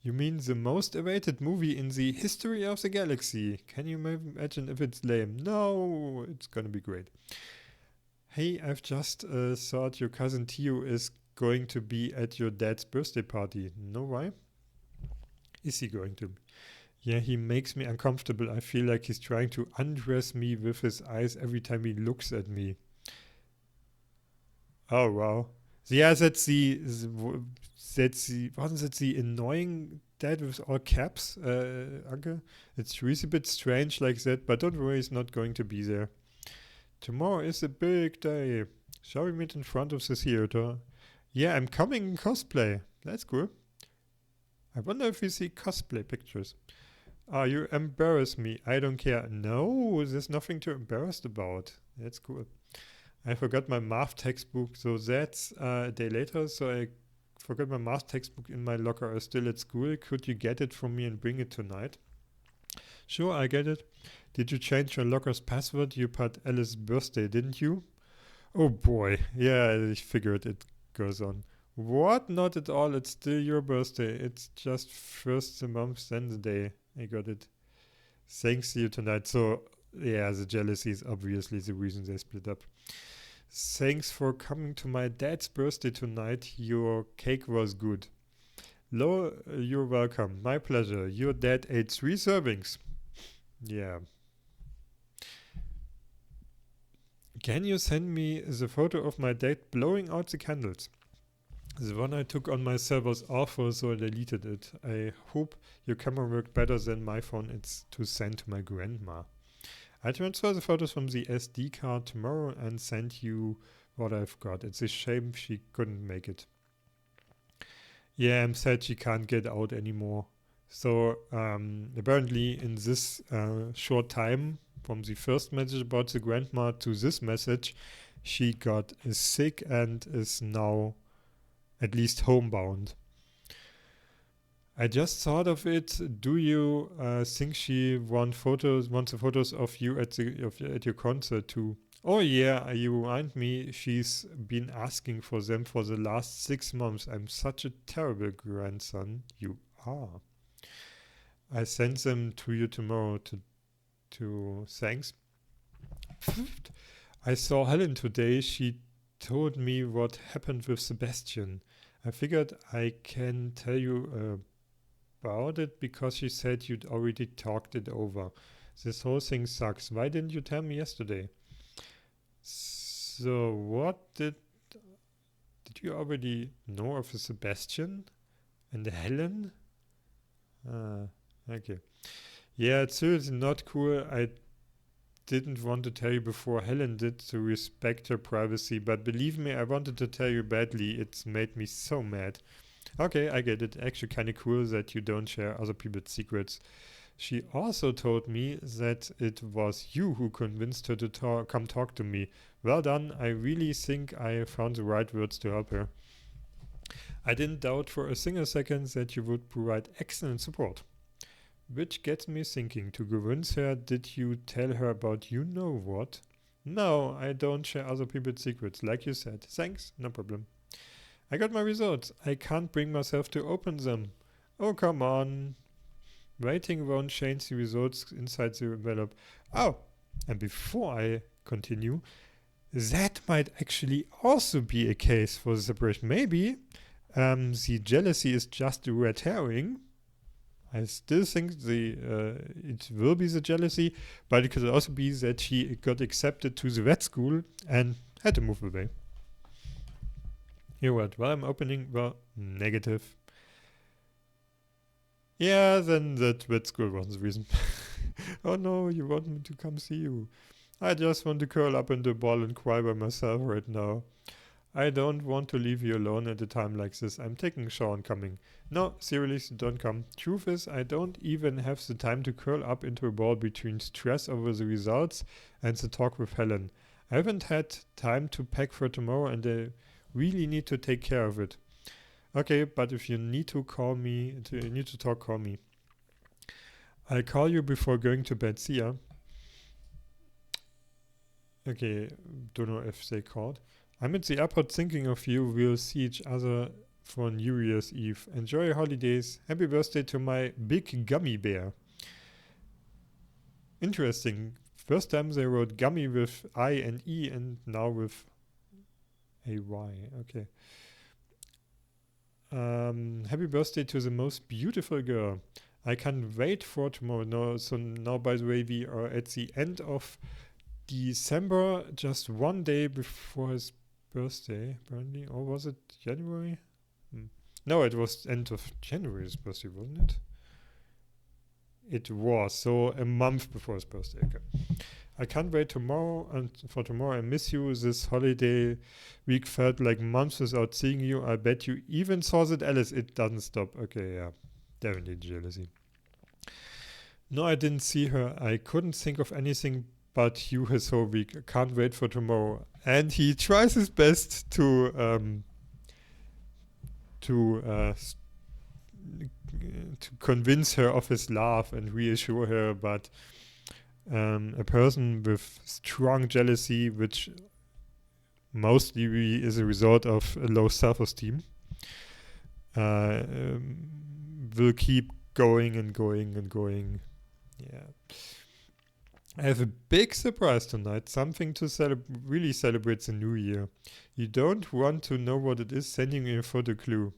You mean the most awaited movie in the history of the galaxy? Can you imagine if it's lame? No, it's gonna be great. Hey, I've just thought your cousin Theo is going to be at your dad's birthday party. Know why? Is he going to? Yeah, he makes me uncomfortable. I feel like he's trying to undress me with his eyes every time he looks at me. Oh wow. Yeah, that's the wasn't it the annoying dad with all caps, uncle? It's really a bit strange like that, but don't worry, he's not going to be there. Tomorrow is a big day. Shall we meet in front of the theater? Yeah, I'm coming in cosplay. That's cool. I wonder if we see cosplay pictures. Ah, you embarrass me. I don't care. No, there's nothing to embarrassed about. That's cool. I forgot my math textbook, so that's a day later. So I forgot my math textbook in my locker. I'm still at school. Could you get it from me and bring it tonight? Sure, I get it. Did you change your locker's password? You put Alice's birthday, didn't you? Oh boy. Yeah, I figured it goes on. What? Not at all. It's still your birthday. It's just first the month, then the day. I got it. Thanks to you tonight. So, yeah, the jealousy is obviously the reason they split up. Thanks for coming to my dad's birthday tonight. Your cake was good. Lo, you're welcome. My pleasure. Your dad ate 3 servings. Yeah. Can you send me the photo of my dad blowing out the candles? The one I took on myself was awful, so I deleted it. I hope your camera worked better than my phone. It's to send to my grandma. I transfer the photos from the SD card tomorrow and send you what I've got. It's a shame she couldn't make it. Yeah, I'm sad she can't get out anymore. So apparently in this short time, from the first message about the grandma to this message, she got sick and is now at least homebound. I just thought of it. Do you think she wants the photos of you at your concert too? Oh yeah, you remind me. She's been asking for them for the last 6 months. I'm such a terrible grandson. You are. I send them to you tomorrow. To thanks. I saw Helen today. She told me what happened with Sebastian. I figured I can tell you about it because she said you'd already talked it over. This whole thing sucks. Why didn't you tell me yesterday? So what did you already know of Sebastian and Helen? Okay. Yeah, it's seriously not cool. I didn't want to tell you before Helen did to respect her privacy, but believe me, I wanted to tell you badly. It's made me so mad. Okay, I get it. Actually kind of cool that you don't share other people's secrets. She also told me that it was you who convinced her to come talk to me. Well done. I really think I found the right words to help her. I didn't doubt for a single second that you would provide excellent support. Which gets me thinking, to convince her, did you tell her about you know what? No, I don't share other people's secrets, like you said. Thanks, no problem. I got my results. I can't bring myself to open them. Oh, come on. Waiting won't change the results inside the envelope. Oh, and before I continue, that might actually also be a case for the separation. Maybe the jealousy is just a red herring. I still think it will be the jealousy, but it could also be that she got accepted to the vet school and had to move away. You're what? Well, I'm opening. Well, negative. Yeah, then that vet school was the reason. Oh no, you want me to come see you? I just want to curl up in the ball and cry by myself right now. I don't want to leave you alone at a time like this. I'm taking a shower and coming. No, seriously, don't come. Truth is, I don't even have the time to curl up into a ball between stress over the results and the talk with Helen. I haven't had time to pack for tomorrow and I really need to take care of it. Okay, but if you need to call me, call me. I'll call you before going to bed. See ya. Okay, don't know if they called. I'm at the airport thinking of you. We'll see each other for New Year's Eve. Enjoy your holidays. Happy birthday to my big gummy bear. Interesting. First time they wrote gummy with I and E and now with a Y. Okay. Happy birthday to the most beautiful girl. I can't wait for tomorrow. No, so now, by the way, we are at the end of December, just one day before his birthday, apparently. Or was it January? No, it was end of January's birthday, wasn't it? It was, so a month before his birthday. Okay. I can't wait tomorrow, and for tomorrow I miss you. This holiday week felt like months without seeing you. I bet you even saw that Alice. It doesn't stop. Okay, yeah, definitely jealousy. No, I didn't see her. I couldn't think of anything but you his whole week. Can't wait for tomorrow. And he tries his best to convince her of his love and reassure her, but a person with strong jealousy, which mostly is a result of a low self-esteem, will keep going and going and going. Yeah. I have a big surprise tonight, something to really celebrate the new year. You don't want to know what it is, sending you a photo clue.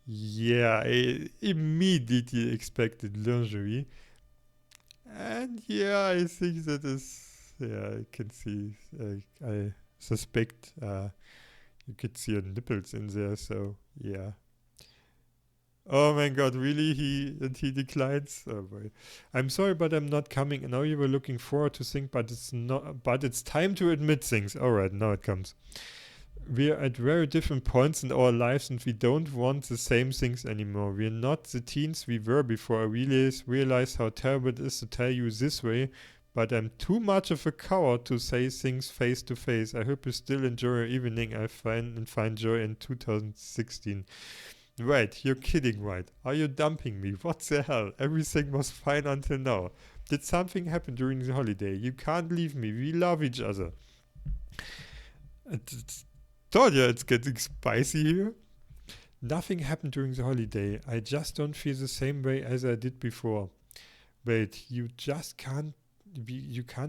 Yeah, I immediately expected lingerie. And yeah, I think that is, yeah, I can see, I suspect you could see your nipples in there, so yeah. Oh my god, really? He declines? Oh boy. I'm sorry, but I'm not coming. I know you were looking forward to things, but it's time to admit things. Alright, now it comes. We're at very different points in our lives and we don't want the same things anymore. We're not the teens we were before. I realize how terrible it is to tell you this way, but I'm too much of a coward to say things face to face. I hope you still enjoy your evening. I find joy in 2016. Right, you're kidding, right? Are you dumping me? What the hell? Everything was fine until now. Did something happen during the holiday? You can't leave me. We love each other. Told you it's getting spicy here. Nothing happened during the holiday. I just don't feel the same way as I did before. Wait, you can't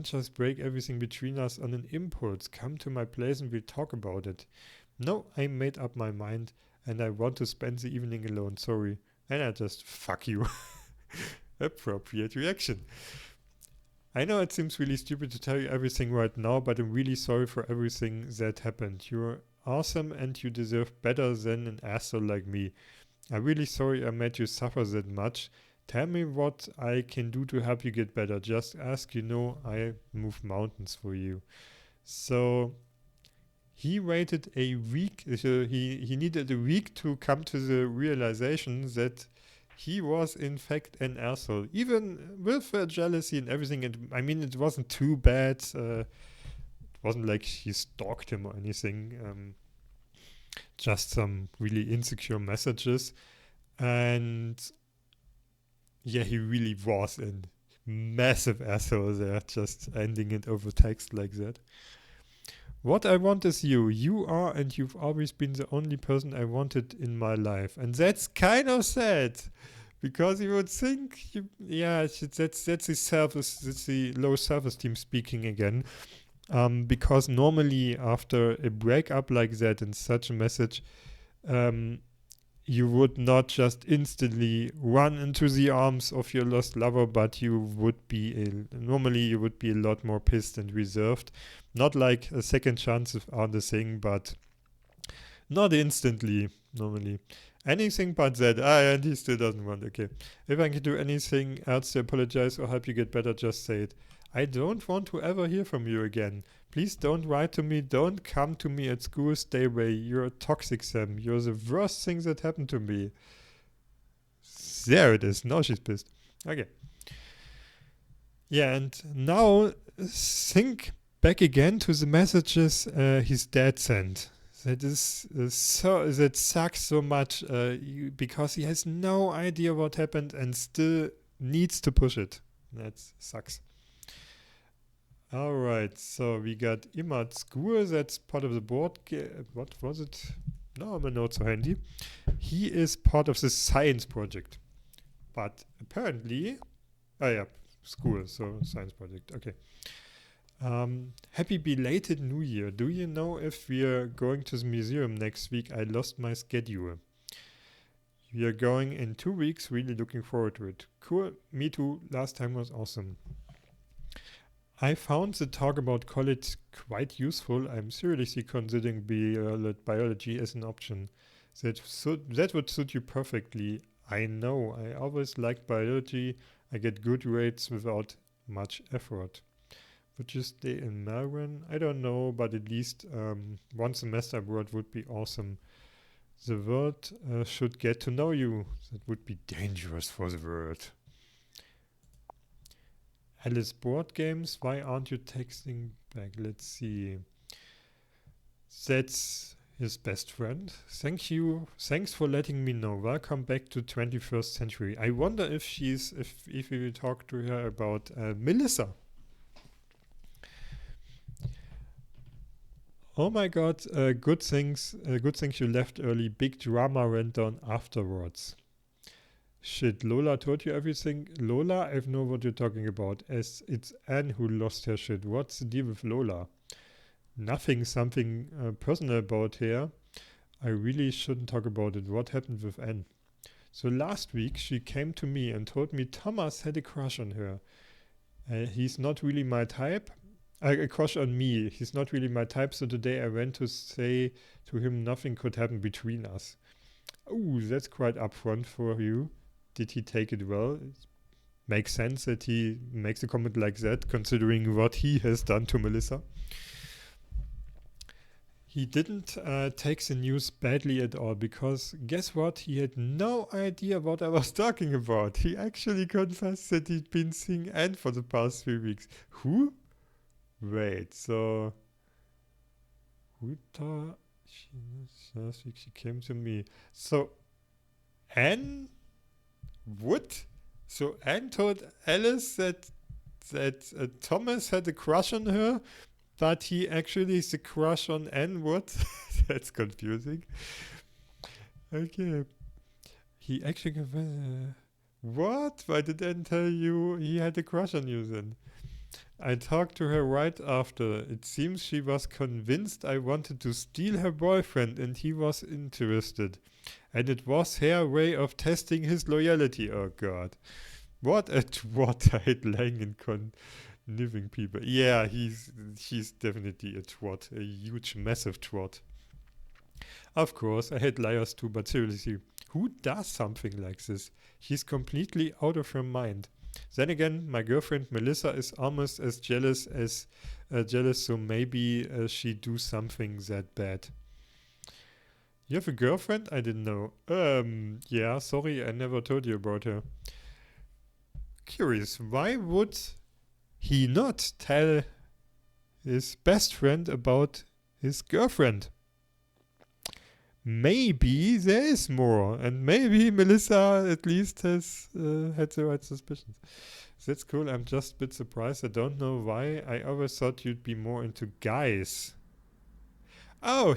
just break everything between us on an impulse. Come to my place and we'll talk about it. No, I made up my mind and I want to spend the evening alone. Sorry. And I just fuck you. Appropriate reaction. I know it seems really stupid to tell you everything right now, but I'm really sorry for everything that happened. You're awesome and you deserve better than an asshole like me. I'm really sorry I made you suffer that much. Tell me what I can do to help you get better. Just ask, I move mountains for you. So he waited a week. He needed a week to come to the realization that he was in fact an asshole, even with jealousy and everything. And I mean, it wasn't too bad. It wasn't like he stalked him or anything. Just some really insecure messages. And yeah, he really was a massive asshole there, just ending it over text like that. What I want is you. You are and you've always been the only person I wanted in my life. And that's kind of sad. Because you would think, that's the low self-esteem speaking again. Because normally after a breakup like that and such a message, you would not just instantly run into the arms of your lost lover, but you would be a lot more pissed and reserved. Not like a second chance are the thing, but not instantly, normally. Anything but that. And he still doesn't want. Okay. If I can do anything else to apologize or help you get better, just say it. I don't want to ever hear from you again. Please don't write to me. Don't come to me at school. Stay away. You're a toxic, Sam. You're the worst thing that happened to me. There it is. Now she's pissed. Okay. Yeah, and now think back again to the messages his dad sent. That sucks so much because he has no idea what happened and still needs to push it. That sucks. Alright, so we got Imad School, that's part of the board game. What was it? no, I'm not so handy. He is part of the science project. But apparently, school, so science project. Okay. Happy belated New Year. Do you know if we are going to the museum next week? I lost my schedule. We are going in 2 weeks. Really looking forward to it. Cool. Me too. Last time was awesome. I found the talk about college quite useful. I'm seriously considering biology as an option. That would suit you perfectly. I know. I always liked biology. I get good grades without much effort. Would you stay in Melbourne? I don't know, but at least 1 semester abroad would be awesome. The world should get to know you. That would be dangerous for the world. Alice, board games? Why aren't you texting back? Let's see. That's his best friend. Thank you. Thanks for letting me know. Welcome back to 21st century. I wonder if if we will talk to her about Melissa. Oh my god, good things you left early. Big drama went down afterwards. Shit, Lola told you everything? Lola, I know what you're talking about. As it's Anne who lost her shit. What's the deal with Lola? Nothing, something personal about her. I really shouldn't talk about it. What happened with Anne? So last week she came to me and told me Thomas had a crush on her. He's not really my type. A crush on me. He's not really my type, so today I went to say to him nothing could happen between us. Oh, that's quite upfront for you. Did he take it well? It makes sense that he makes a comment like that, considering what he has done to Melissa. He didn't take the news badly at all, because guess what? He had no idea what I was talking about. He actually confessed that he'd been seeing Anne for the past 3 weeks. Who? Wait, so last week she came to me. So Anne would? So Anne told Alice that Thomas had a crush on her, but he actually is a crush on Anne Wood. That's confusing. Okay. He actually what? Why did Anne tell you he had a crush on you then? I talked to her right after. It seems she was convinced I wanted to steal her boyfriend and he was interested. And it was her way of testing his loyalty. Oh god. What a twat. I hate lying and conniving people. Yeah, she's definitely a twat. A huge, massive twat. Of course, I hate liars too, but seriously, who does something like this? She's completely out of her mind. Then again, my girlfriend Melissa is almost as jealous, so maybe she do something that bad. You have a girlfriend? I didn't know. Yeah, sorry, I never told you about her. Curious, why would he not tell his best friend about his girlfriend? Maybe there is more, and maybe Melissa at least has had the right suspicions. That's cool. I'm just a bit surprised. I don't know why. I always thought you'd be more into guys. Oh,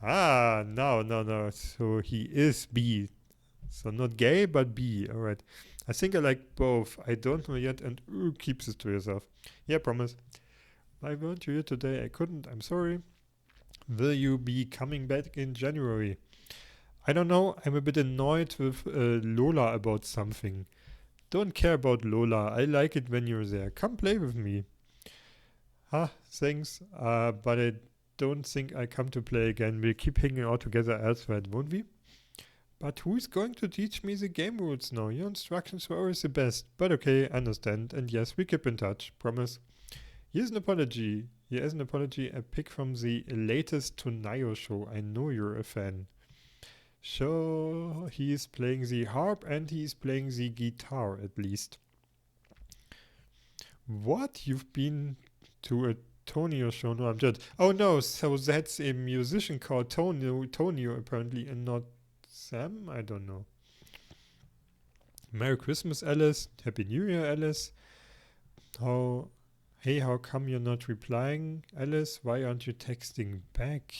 no. So he is bi. So not gay, but bi. All right. I think I like both. I don't know yet, and keep this to yourself. Yeah, promise. Why weren't you here today? I couldn't. I'm sorry. Will you be coming back in January? I don't know. I'm a bit annoyed with Lola about something. Don't care about Lola. I like it when you're there. Come play with me. Thanks. But I don't think I come to play again. We'll keep hanging out together elsewhere, won't we? But who's going to teach me the game rules now? Your instructions were always the best. But okay, I understand. And yes, we keep in touch. Promise. Here's an apology. Here is an apology. A pic from the latest Tonayo show. I know you're a fan. So he's playing the harp and he's playing the guitar at least. What? You've been to a Tonio show? No, I'm just. Oh no, so that's a musician called Tonio apparently, and not Sam? I don't know. Merry Christmas, Alice. Happy New Year, Alice. Hey, how come you're not replying, Alice? Why aren't you texting back?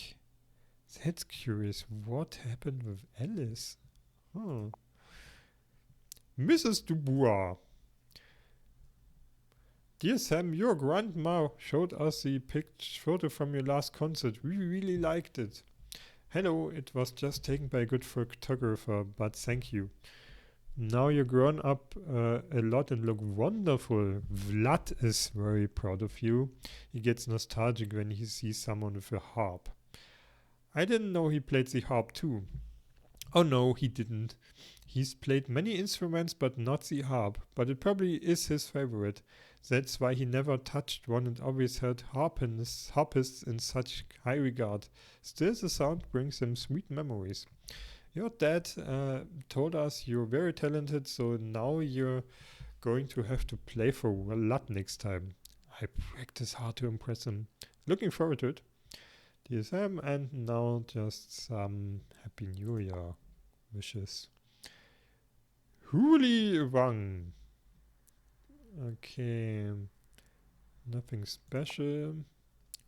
That's curious. What happened with Alice? Huh. Mrs. Dubois. Dear Sam, your grandma showed us the photo from your last concert. We really liked it. Hello, it was just taken by a good photographer, but thank you. Now you're grown up a lot and look wonderful. Vlad is very proud of you. He gets nostalgic when he sees someone with a harp. I didn't know he played the harp too. Oh no, he didn't. He's played many instruments but not the harp, but it probably is his favorite. That's why he never touched one and always held harpists in such high regard. Still, the sound brings him sweet memories. Your dad told us you're very talented, so now you're going to have to play for Vlad next time. I practice hard to impress him. Looking forward to it. Dear Sam, and now just some Happy New Year wishes. Huli Wang. Okay. Nothing special.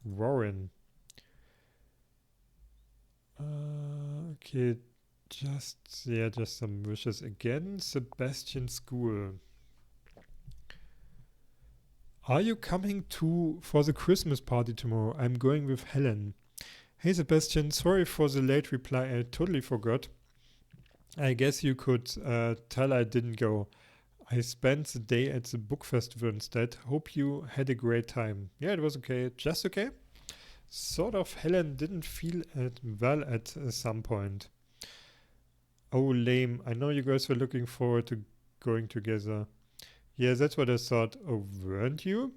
Warren. Okay. Just some wishes again. Sebastian School. Are you coming for the Christmas party tomorrow? I'm going with Helen. Hey Sebastian, sorry for the late reply. I totally forgot. I guess you could tell I didn't go. I spent the day at the book festival instead. Hope you had a great time. Yeah, it was okay. Just okay. Sort of. Helen didn't feel well at some point. Oh, lame. I know you guys were looking forward to going together. Yeah, that's what I thought. Oh, weren't you?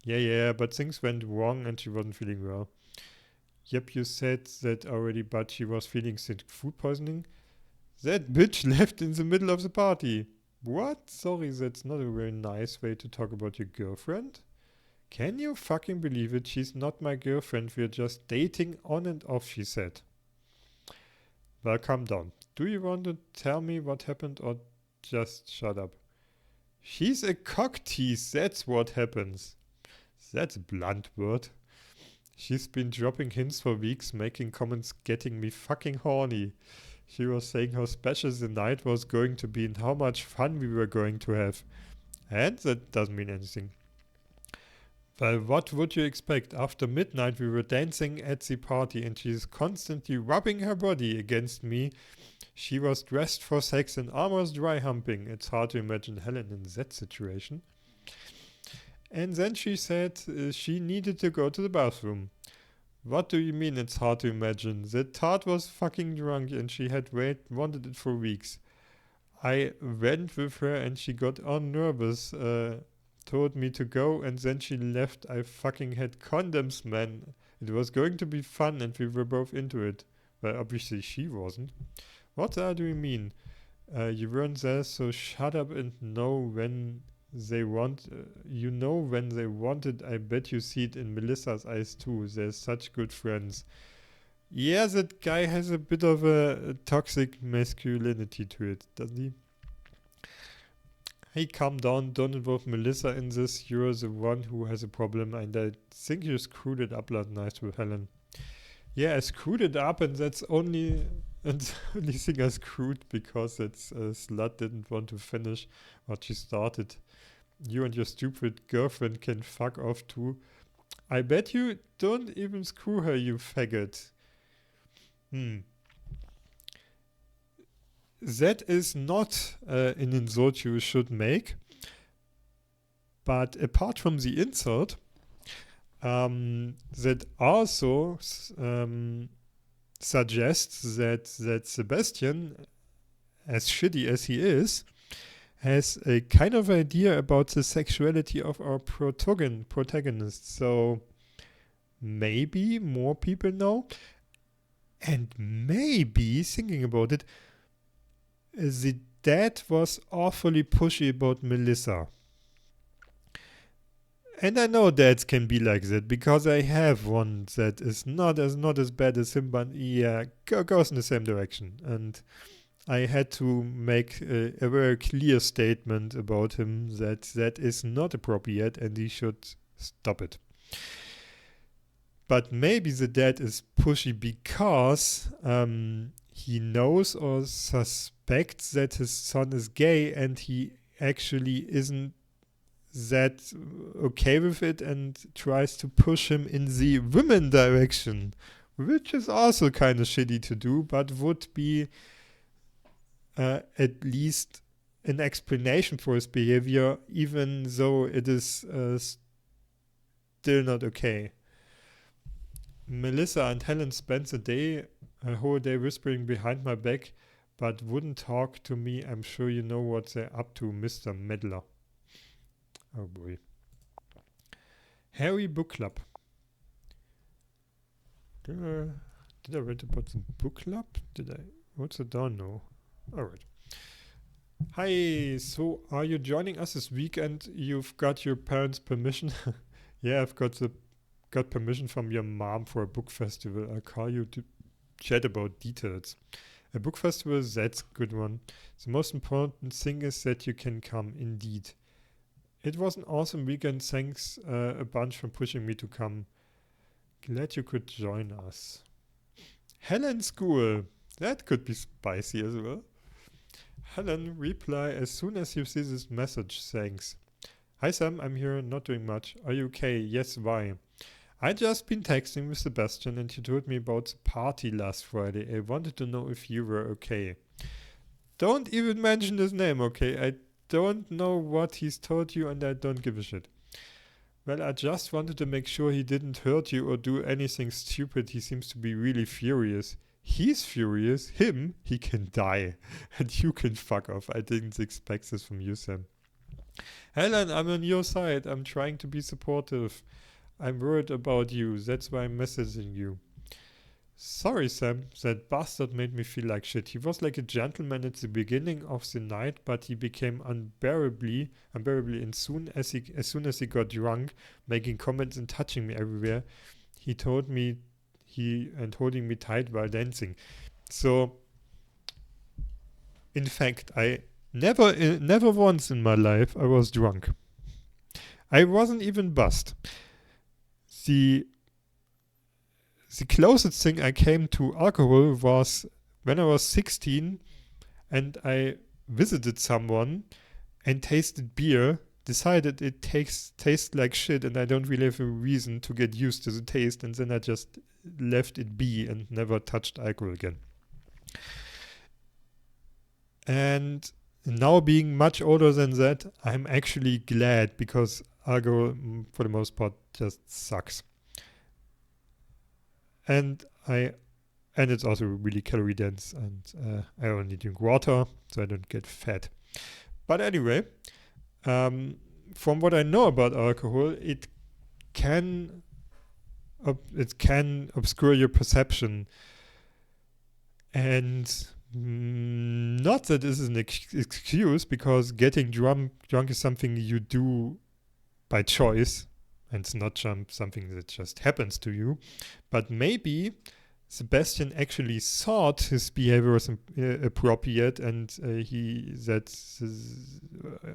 Yeah, but things went wrong and she wasn't feeling well. Yep, you said that already, but she was feeling sick. Food poisoning? That bitch left in the middle of the party. What? Sorry, that's not a very nice way to talk about your girlfriend. Can you fucking believe it? She's not my girlfriend. We're just dating on and off, she said. Well, calm down. Do you want to tell me what happened or just shut up? She's a cock tease. That's what happens. That's a blunt word. She's been dropping hints for weeks, making comments, getting me fucking horny. She was saying how special the night was going to be and how much fun we were going to have. And that doesn't mean anything. Well, what would you expect? After midnight we were dancing at the party and she's constantly rubbing her body against me. She was dressed for sex and almost dry humping. It's hard to imagine Helen in that situation. And then she said she needed to go to the bathroom. What do you mean it's hard to imagine? The tart was fucking drunk and she had wanted it for weeks. I went with her and she got all nervous, told me to go and then she left. I fucking had condoms, man. It was going to be fun and we were both into it. Well, obviously she wasn't. What do you mean? You weren't there, so shut up and know when they want. You know when they wanted. I bet you see it in Melissa's eyes too. They're such good friends. Yeah, that guy has a bit of a toxic masculinity to it, doesn't he? Hey, calm down. Don't involve Melissa in this. You're the one who has a problem, and I think you screwed it up last night with Helen. Yeah, I screwed it up, and that's only. And the only thing I screwed because that slut didn't want to finish what she started. You and your stupid girlfriend can fuck off too. I bet you don't even screw her, you faggot. That is not an insult you should make. But apart from the insult, that also suggests that Sebastian, as shitty as he is, has a kind of idea about the sexuality of our protagonist. So maybe more people know. And maybe, thinking about it, the dad was awfully pushy about Melissa. And I know dads can be like that because I have one that is not as bad as him, but yeah, goes in the same direction. And I had to make a very clear statement about him that is not appropriate and he should stop it. But maybe the dad is pushy because he knows or suspects that his son is gay, and he actually isn't that okay with it and tries to push him in the women direction, which is also kind of shitty to do, but would be at least an explanation for his behavior, even though it is still not okay. Melissa and Helen spent a whole day whispering behind my back, but wouldn't talk to me. I'm sure you know what they're up to, Mr. Medler. Oh boy. Harry Book Club. Did I read about the book club? What's the down? No. Alright. Hi, so are you joining us this weekend? You've got your parents' permission? Yeah, I've got permission from your mom for a book festival. I'll call you to chat about details. A book festival, that's a good one. The most important thing is that you can come, indeed. It was an awesome weekend. Thanks a bunch for pushing me to come. Glad you could join us. Helen School. That could be spicy as well. Helen, reply as soon as you see this message. Thanks. Hi Sam, I'm here, not doing much. Are you okay? Yes, why? I just been texting with Sebastian and he told me about the party last Friday. I wanted to know if you were okay. Don't even mention his name, okay? I don't know what he's told you and I don't give a shit. Well, I just wanted to make sure he didn't hurt you or do anything stupid. He seems to be really furious. He's furious. Him, he can die. And you can fuck off. I didn't expect this from you, Sam. Helen, I'm on your side. I'm trying to be supportive. I'm worried about you. That's why I'm messaging you. Sorry, Sam. That bastard made me feel like shit. He was like a gentleman at the beginning of the night, but he became unbearably and as soon as he got drunk, making comments and touching me everywhere. He told me holding me tight while dancing. So, in fact, I never once in my life I was drunk. I wasn't even buzzed. The closest thing I came to alcohol was when I was 16 and I visited someone and tasted beer, decided it tastes like shit and I don't really have a reason to get used to the taste, and then I just left it be and never touched alcohol again. And now being much older than that, I'm actually glad, because alcohol for the most part just sucks. And it's also really calorie dense, and I only drink water, so I don't get fat. But anyway, from what I know about alcohol, it can obscure your perception, and not that this is an excuse, because getting drunk is something you do by choice, and it's not something that just happens to you. But maybe Sebastian actually thought his behavior was appropriate, and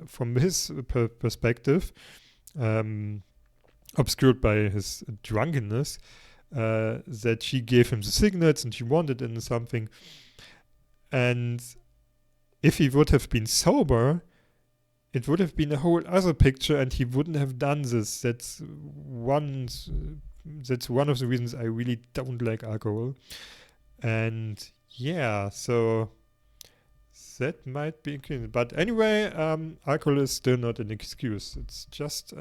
from his perspective, obscured by his drunkenness, that she gave him the signals and she wanted in something. And if he would have been sober, it would have been a whole other picture, and he wouldn't have done this. That's one of the reasons I really don't like alcohol. And yeah, so that might be, but anyway, alcohol is still not an excuse. It's just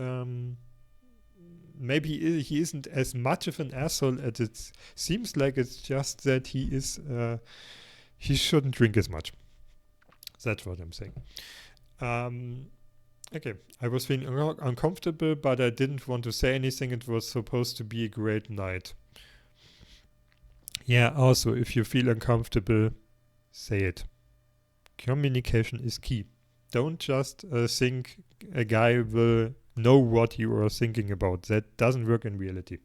maybe he isn't as much of an asshole as it seems like. It's just that he shouldn't drink as much. That's what I'm saying. Okay, I was feeling uncomfortable, but I didn't want to say anything. It was supposed to be a great night. Yeah, also, if you feel uncomfortable, say it. Communication is key. Don't just think a guy will know what you are thinking about. That doesn't work in reality.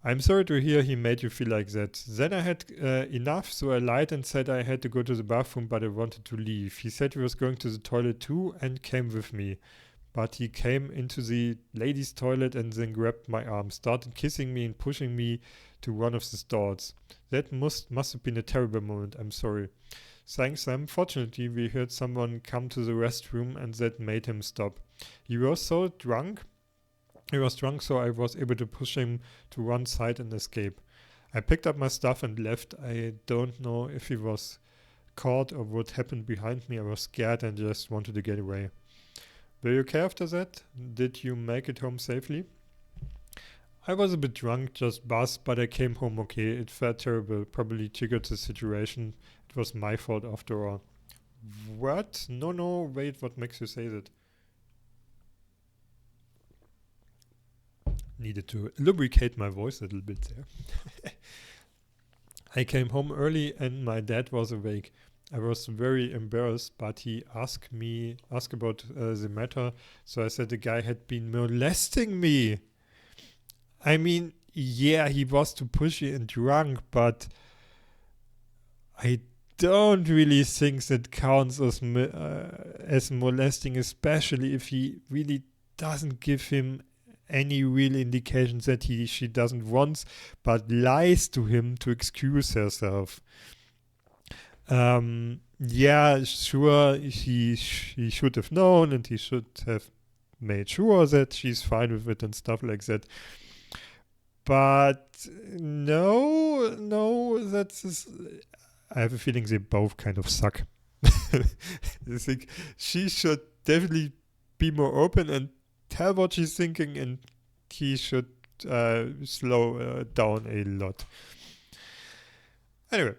I'm sorry to hear he made you feel like that. Then I had enough, so I lied and said I had to go to the bathroom, but I wanted to leave. He said he was going to the toilet too and came with me. but he came into the ladies' toilet and then grabbed my arm, started kissing me and pushing me to one of the stalls. That must have been a terrible moment. I'm sorry. Thanks, Sam. Fortunately, we heard someone come to the restroom and that made him stop. He was drunk, so I was able to push him to one side and escape. I picked up my stuff and left. I don't know if he was caught or what happened behind me. I was scared and just wanted to get away. Were you okay after that? Did you make it home safely? I was a bit drunk, just buzzed, but I came home okay. It felt terrible, probably triggered the situation. It was my fault after all. What? No, wait, what makes you say that? Needed to lubricate my voice a little bit there. I came home early and my dad was awake. I was very embarrassed, but he asked about the matter. So I said the guy had been molesting me. I mean, yeah, he was too pushy and drunk, but I don't really think that counts as molesting, especially if he really doesn't give him any real indications that she doesn't want, but lies to him to excuse herself. Yeah, sure, he should have known and he should have made sure that she's fine with it and stuff like that. But no, I have a feeling they both kind of suck. I think she should definitely be more open and tell what she's thinking, and he should slow down a lot. Anyway,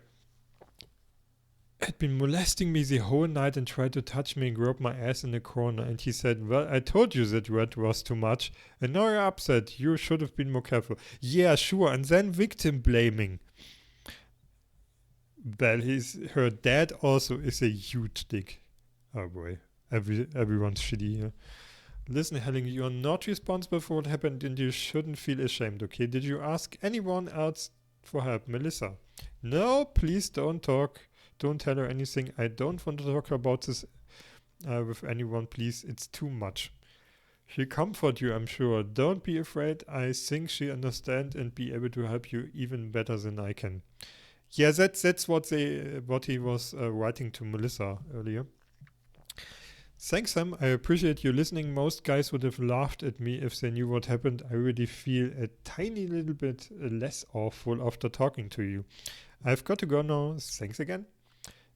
had been molesting me the whole night and tried to touch me and grab my ass in the corner, and he said, well, I told you that red was too much and now you're upset. You should have been more careful. Yeah, sure. And then victim blaming. Well, her dad also is a huge dick. Oh boy, everyone's shitty here. Listen, Helling, you're not responsible for what happened and you shouldn't feel ashamed, okay? Did you ask anyone else for help? Melissa? No, please don't talk. Don't tell her anything. I don't want to talk about this with anyone, please. It's too much. She'll comfort you, I'm sure. Don't be afraid. I think she'll understand and be able to help you even better than I can. Yeah, that's what he was writing to Melissa earlier. Thanks, Sam. I appreciate you listening. Most guys would have laughed at me if they knew what happened. I really feel a tiny little bit less awful after talking to you. I've got to go now. Thanks again.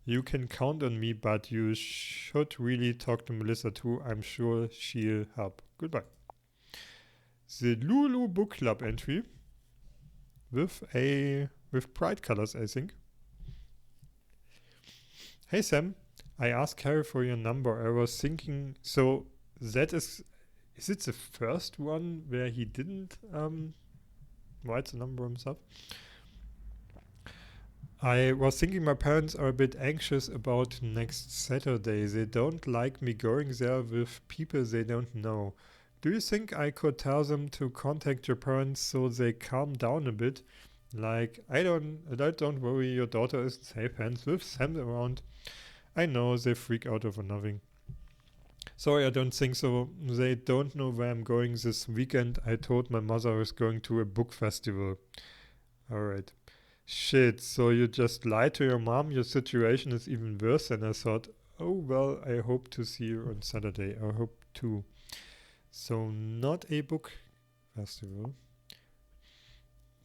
You can count on me, but you should really talk to Melissa too. I'm sure she'll help. Goodbye. The Lulu Book Club entry with bright colors, I think. Hey Sam, I asked Harry for your number. I was thinking, so that is it the first one where he didn't write the number himself? I was thinking my parents are a bit anxious about next Saturday. They don't like me going there with people they don't know. Do you think I could tell them to contact your parents so they calm down a bit? Like, I don't worry, your daughter is in safe hands with Sam around. I know they freak out over nothing. Sorry, I don't think so. They don't know where I'm going this weekend. I told my mother I was going to a book festival. Alright. Shit, so you just lied to your mom? Your situation is even worse than I thought. Oh, well, I hope to see you on Saturday. I hope too. So, not a book festival.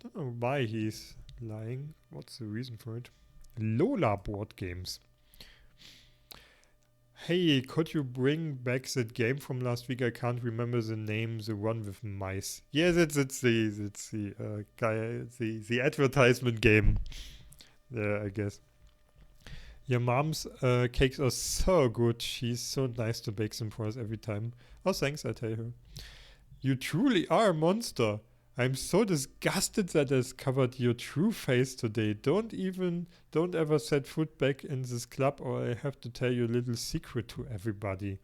Don't know why he's lying. What's the reason for it? Lola board games. Hey, could you bring back that game from last week? I can't remember the name. The one with mice. Yeah, that's the guy. The advertisement game. There, I guess. Your mom's cakes are so good. She's so nice to bake them for us every time. Oh, thanks, I tell her. You truly are a monster. I'm so disgusted that I discovered your true face today. Don't ever set foot back in this club or I have to tell you a little secret to everybody.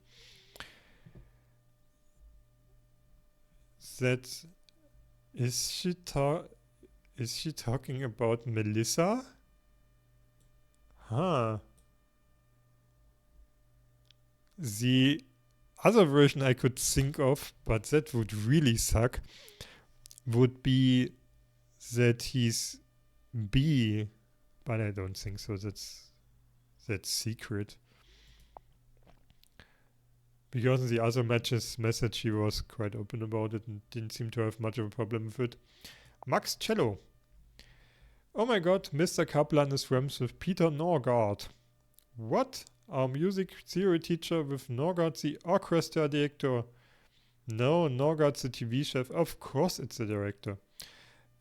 Is she talking about Melissa? Huh. other version I could think of, but that would really suck, would be that he's B, but I don't think so. That's secret. Because in the other matches message he was quite open about it and didn't seem to have much of a problem with it. Max Cello. Oh my god, Mr. Kaplan is friends with Peter Norgard. What? Our music theory teacher with Norgard the orchestra director. No, Norgard's the TV chef. Of course it's the director.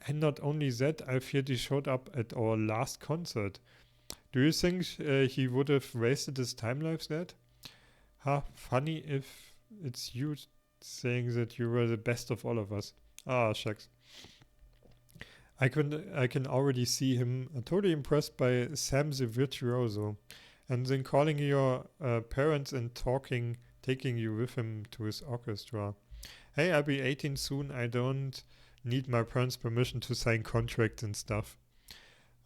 And not only that, I've heard he showed up at our last concert. Do you think he would have wasted his time like that? Funny if it's you saying that you were the best of all of us. Ah, shucks. I can already see him totally impressed by Sam the Virtuoso, and then calling your parents and taking you with him to his orchestra. Hey, I'll be 18 soon. I don't need my parents' permission to sign contracts and stuff.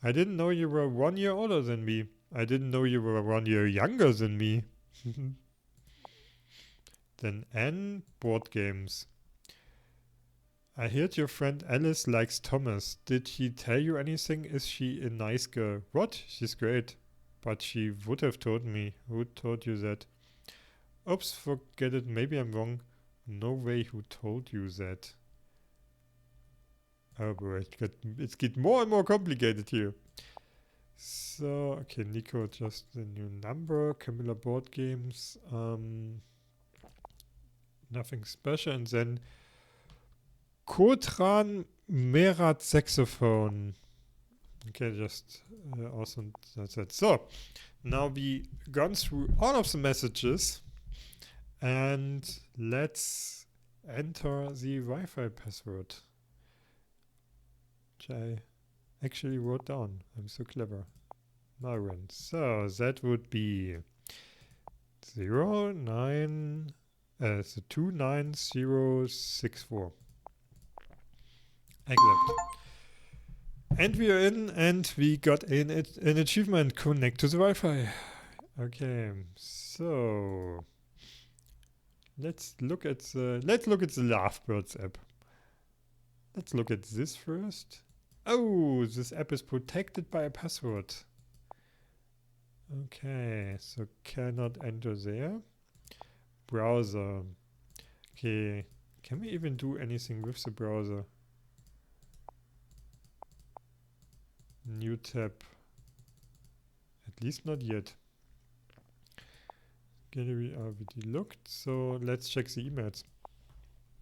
I didn't know you were 1 year older than me. I didn't know you were 1 year younger than me. Then N, board games. I heard your friend Alice likes Thomas. Did he tell you anything? Is she a nice girl? What? She's great. But she would have told me. Who told you that? Oops, forget it. Maybe I'm wrong. No way who told you that. Oh boy, it's get more and more complicated here. So, okay, Nico, just a new number. Camilla board games. Nothing special. And then Kotran Merat saxophone. Okay, just awesome. That's it. So, now we gone through all of the messages. And let's enter the Wi-Fi password, which I actually wrote down. I'm so clever. Myron. So that would be 29064. Accept. And we are in, and we got an achievement. Connect to the Wi-Fi. Okay, so let's look at the Lovebirds app. Let's look at this first. Oh, this app is protected by a password. Okay, so cannot enter there. Browser. Okay, can we even do anything with the browser? New tab. At least not yet. Gallery already looked, so let's check the emails.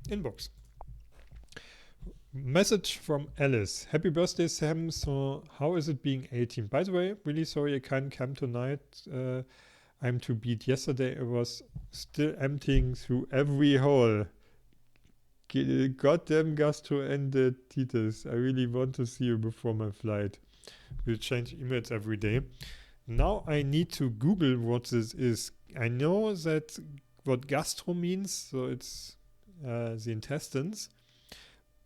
Inbox. Message from Alice. Happy birthday, Sam. So how is it being 18? By the way, really sorry I can't come tonight. I'm too beat. Yesterday I was still emptying through every hole. Goddamn gastroenteritis. I really want to see you before my flight. We'll change emails every day. Now I need to Google what this is. I know that what gastro means, so it's the intestines.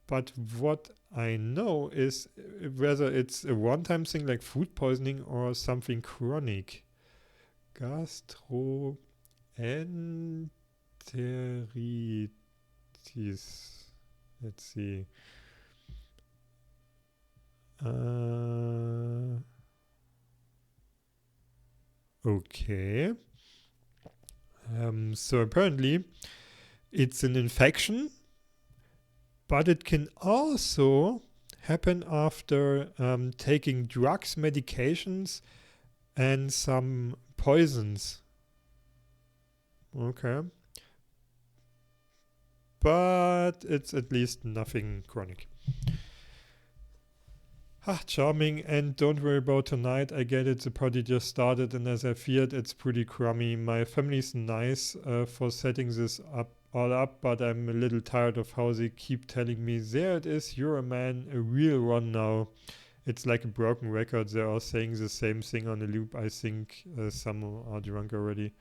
But what I know is whether it's a one-time thing like food poisoning or something chronic. Gastroenteritis. Let's see. Okay. So apparently it's an infection, but it can also happen after taking drugs, medications, and some poisons. Okay. But it's at least nothing chronic. Charming, and don't worry about tonight. I get it, the party just started, and as I feared, it's pretty crummy. My family's nice for setting this all up, but I'm a little tired of how they keep telling me, there it is, you're a man, a real one now. It's like a broken record. They're all saying the same thing on a loop. I think some are drunk already.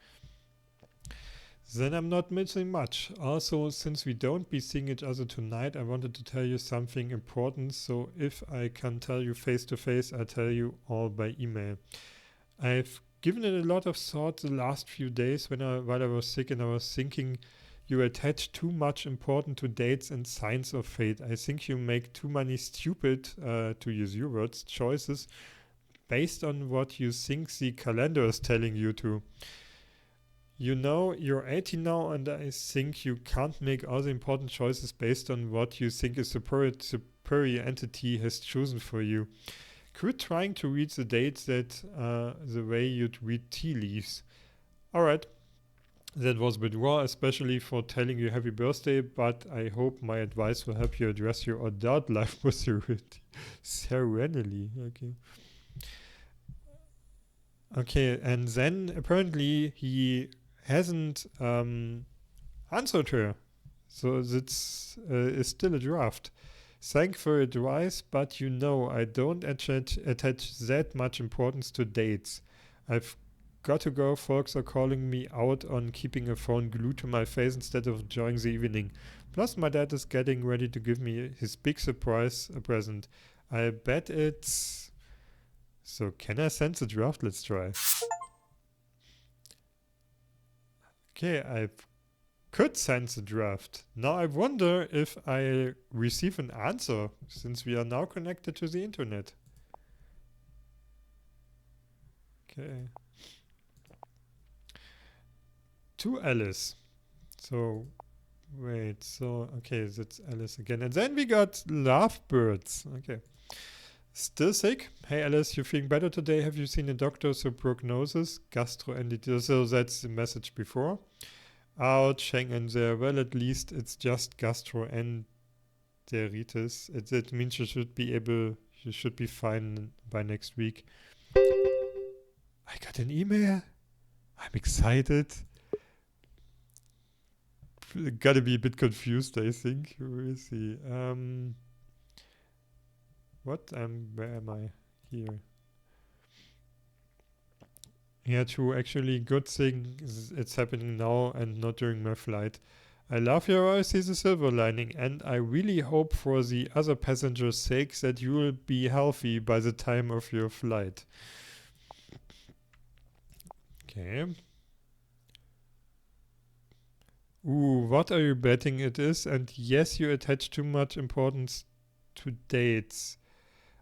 Then I'm not missing much. Also, since we don't be seeing each other tonight, I wanted to tell you something important. So if I can tell you face to face, I'll tell you all by email. I've given it a lot of thought the last few days while I was sick, and I was thinking you attach too much importance to dates and signs of fate. I think you make too many stupid, to use your words, choices based on what you think the calendar is telling you to. You know, you're 18 now, and I think you can't make all the important choices based on what you think a superior entity has chosen for you. Quit trying to read the dates the way you'd read tea leaves. Alright, that was a bit raw, especially for telling you happy birthday, but I hope my advice will help you address your adult life more serenely. Okay, and then apparently he hasn't answered her. So it's still a draft. Thank for advice, but you know I don't attach that much importance to dates. I've got to go. Folks are calling me out on keeping a phone glued to my face instead of enjoying the evening. Plus my dad is getting ready to give me his big surprise present. I bet it's... So can I send the draft? Let's try. Okay, I could send the draft. Now I wonder if I receive an answer, since we are now connected to the internet. Okay. To Alice. So, wait, so, okay, that's Alice again. And then we got Lovebirds. Okay. Still sick? Hey Alice, you feeling better today? Have you seen a doctor? So prognosis, gastroenteritis. So that's the message before. Ouch, hang in there. Well, at least it's just gastroenteritis. It means you should be fine by next week. I got an email. I'm excited. Gotta be a bit confused, I think. Where is he? What? Where am I? Here. Yeah, true. Actually, good thing it's happening now and not during my flight. I love your voice, see the silver lining, and I really hope for the other passengers' sake that you will be healthy by the time of your flight. Okay. Ooh, what are you betting it is? And yes, you attach too much importance to dates.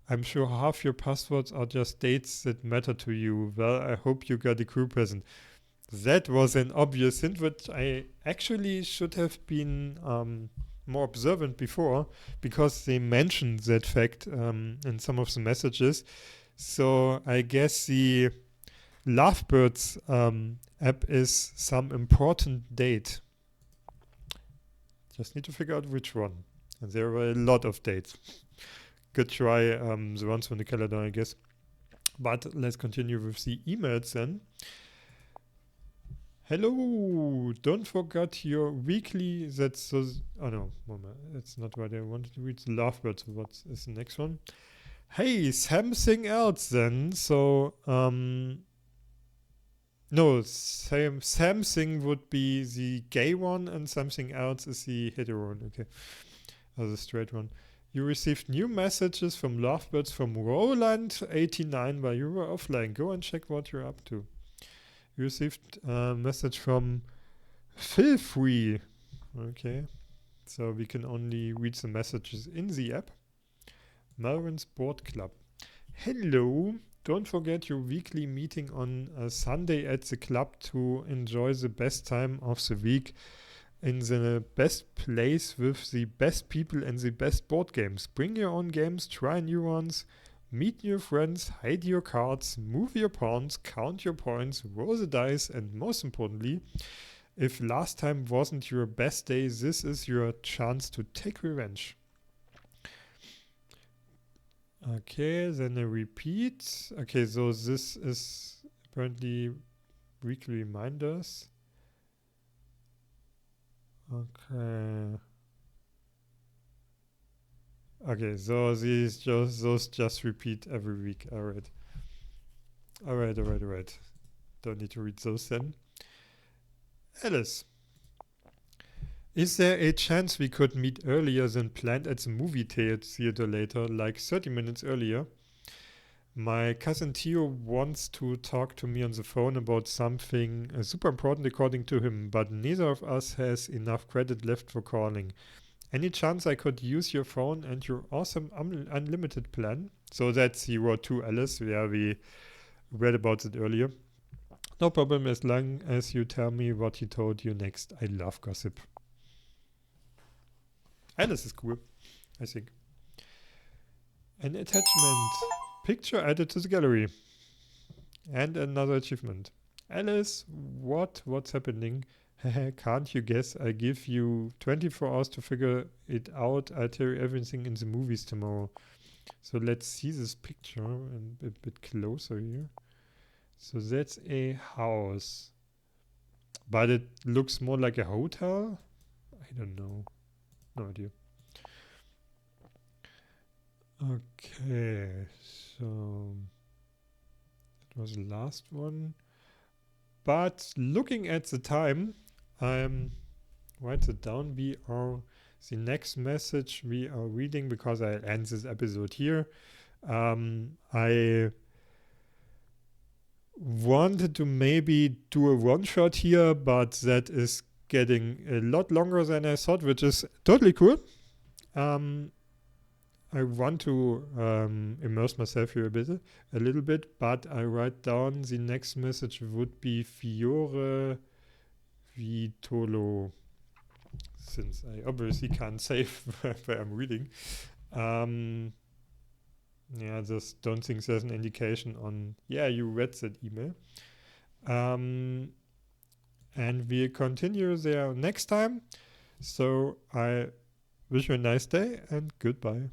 I'm sure half your passwords are just dates that matter to you. Well, I hope you got a crew present. That was an obvious hint, which I actually should have been more observant before, because they mentioned that fact in some of the messages. So I guess the Lovebirds app is some important date. Just need to figure out which one. And there were a lot of dates. Could try the ones from the calendar, I guess. But let's continue with the emails then. Hello, don't forget your weekly. Oh no, moment. That's not what I wanted to read. Lovebirds. What is the next one? Hey, something else then. So, no, something would be the gay one, and something else is the hetero one. Okay, or the straight one. You received new messages from Lovebirds from Roland89 while you were offline. Go and check what you're up to. You received a message from Feel Free. Okay, so we can only read the messages in the app. Melvin's Board Club. Hello. Don't forget your weekly meeting on a Sunday at the club to enjoy the best time of the week in the best place with the best people and the best board games. Bring your own games, try new ones, meet new friends, hide your cards, move your pawns, count your points, roll the dice, and most importantly, if last time wasn't your best day, this is your chance to take revenge. Okay, then a repeat. Okay, so this is apparently weekly reminders. Okay. Okay, so those just repeat every week. Alright. Don't need to read those then. Alice. Is there a chance we could meet earlier than planned at the movie theater later, like 30 minutes earlier? My cousin Theo wants to talk to me on the phone about something super important according to him, but neither of us has enough credit left for calling. Any chance I could use your phone and your awesome unlimited plan? So that's he wrote to Alice, where we read about it earlier. No problem as long as you tell me what he told you next. I love gossip. Alice is cool, I think. An attachment. Picture added to the gallery. And another achievement. Alice, what's happening? Can't you guess? I give you 24 hours to figure it out. I'll tell you everything in the movies tomorrow. So let's see this picture and a bit closer here. So that's a house. But it looks more like a hotel? I don't know. No idea. Okay, so that was the last one. But looking at the time, write it down. The next message we are reading, because I end this episode here. I wanted to maybe do a one shot here, but that is getting a lot longer than I thought, which is totally cool. I want to immerse myself here a little bit, but I write down the next message would be Fiore Vitolo, since I obviously can't say where I'm reading. Yeah, just don't think there's an indication on, yeah, you read that email. And we'll continue there next time. So I wish you a nice day and goodbye.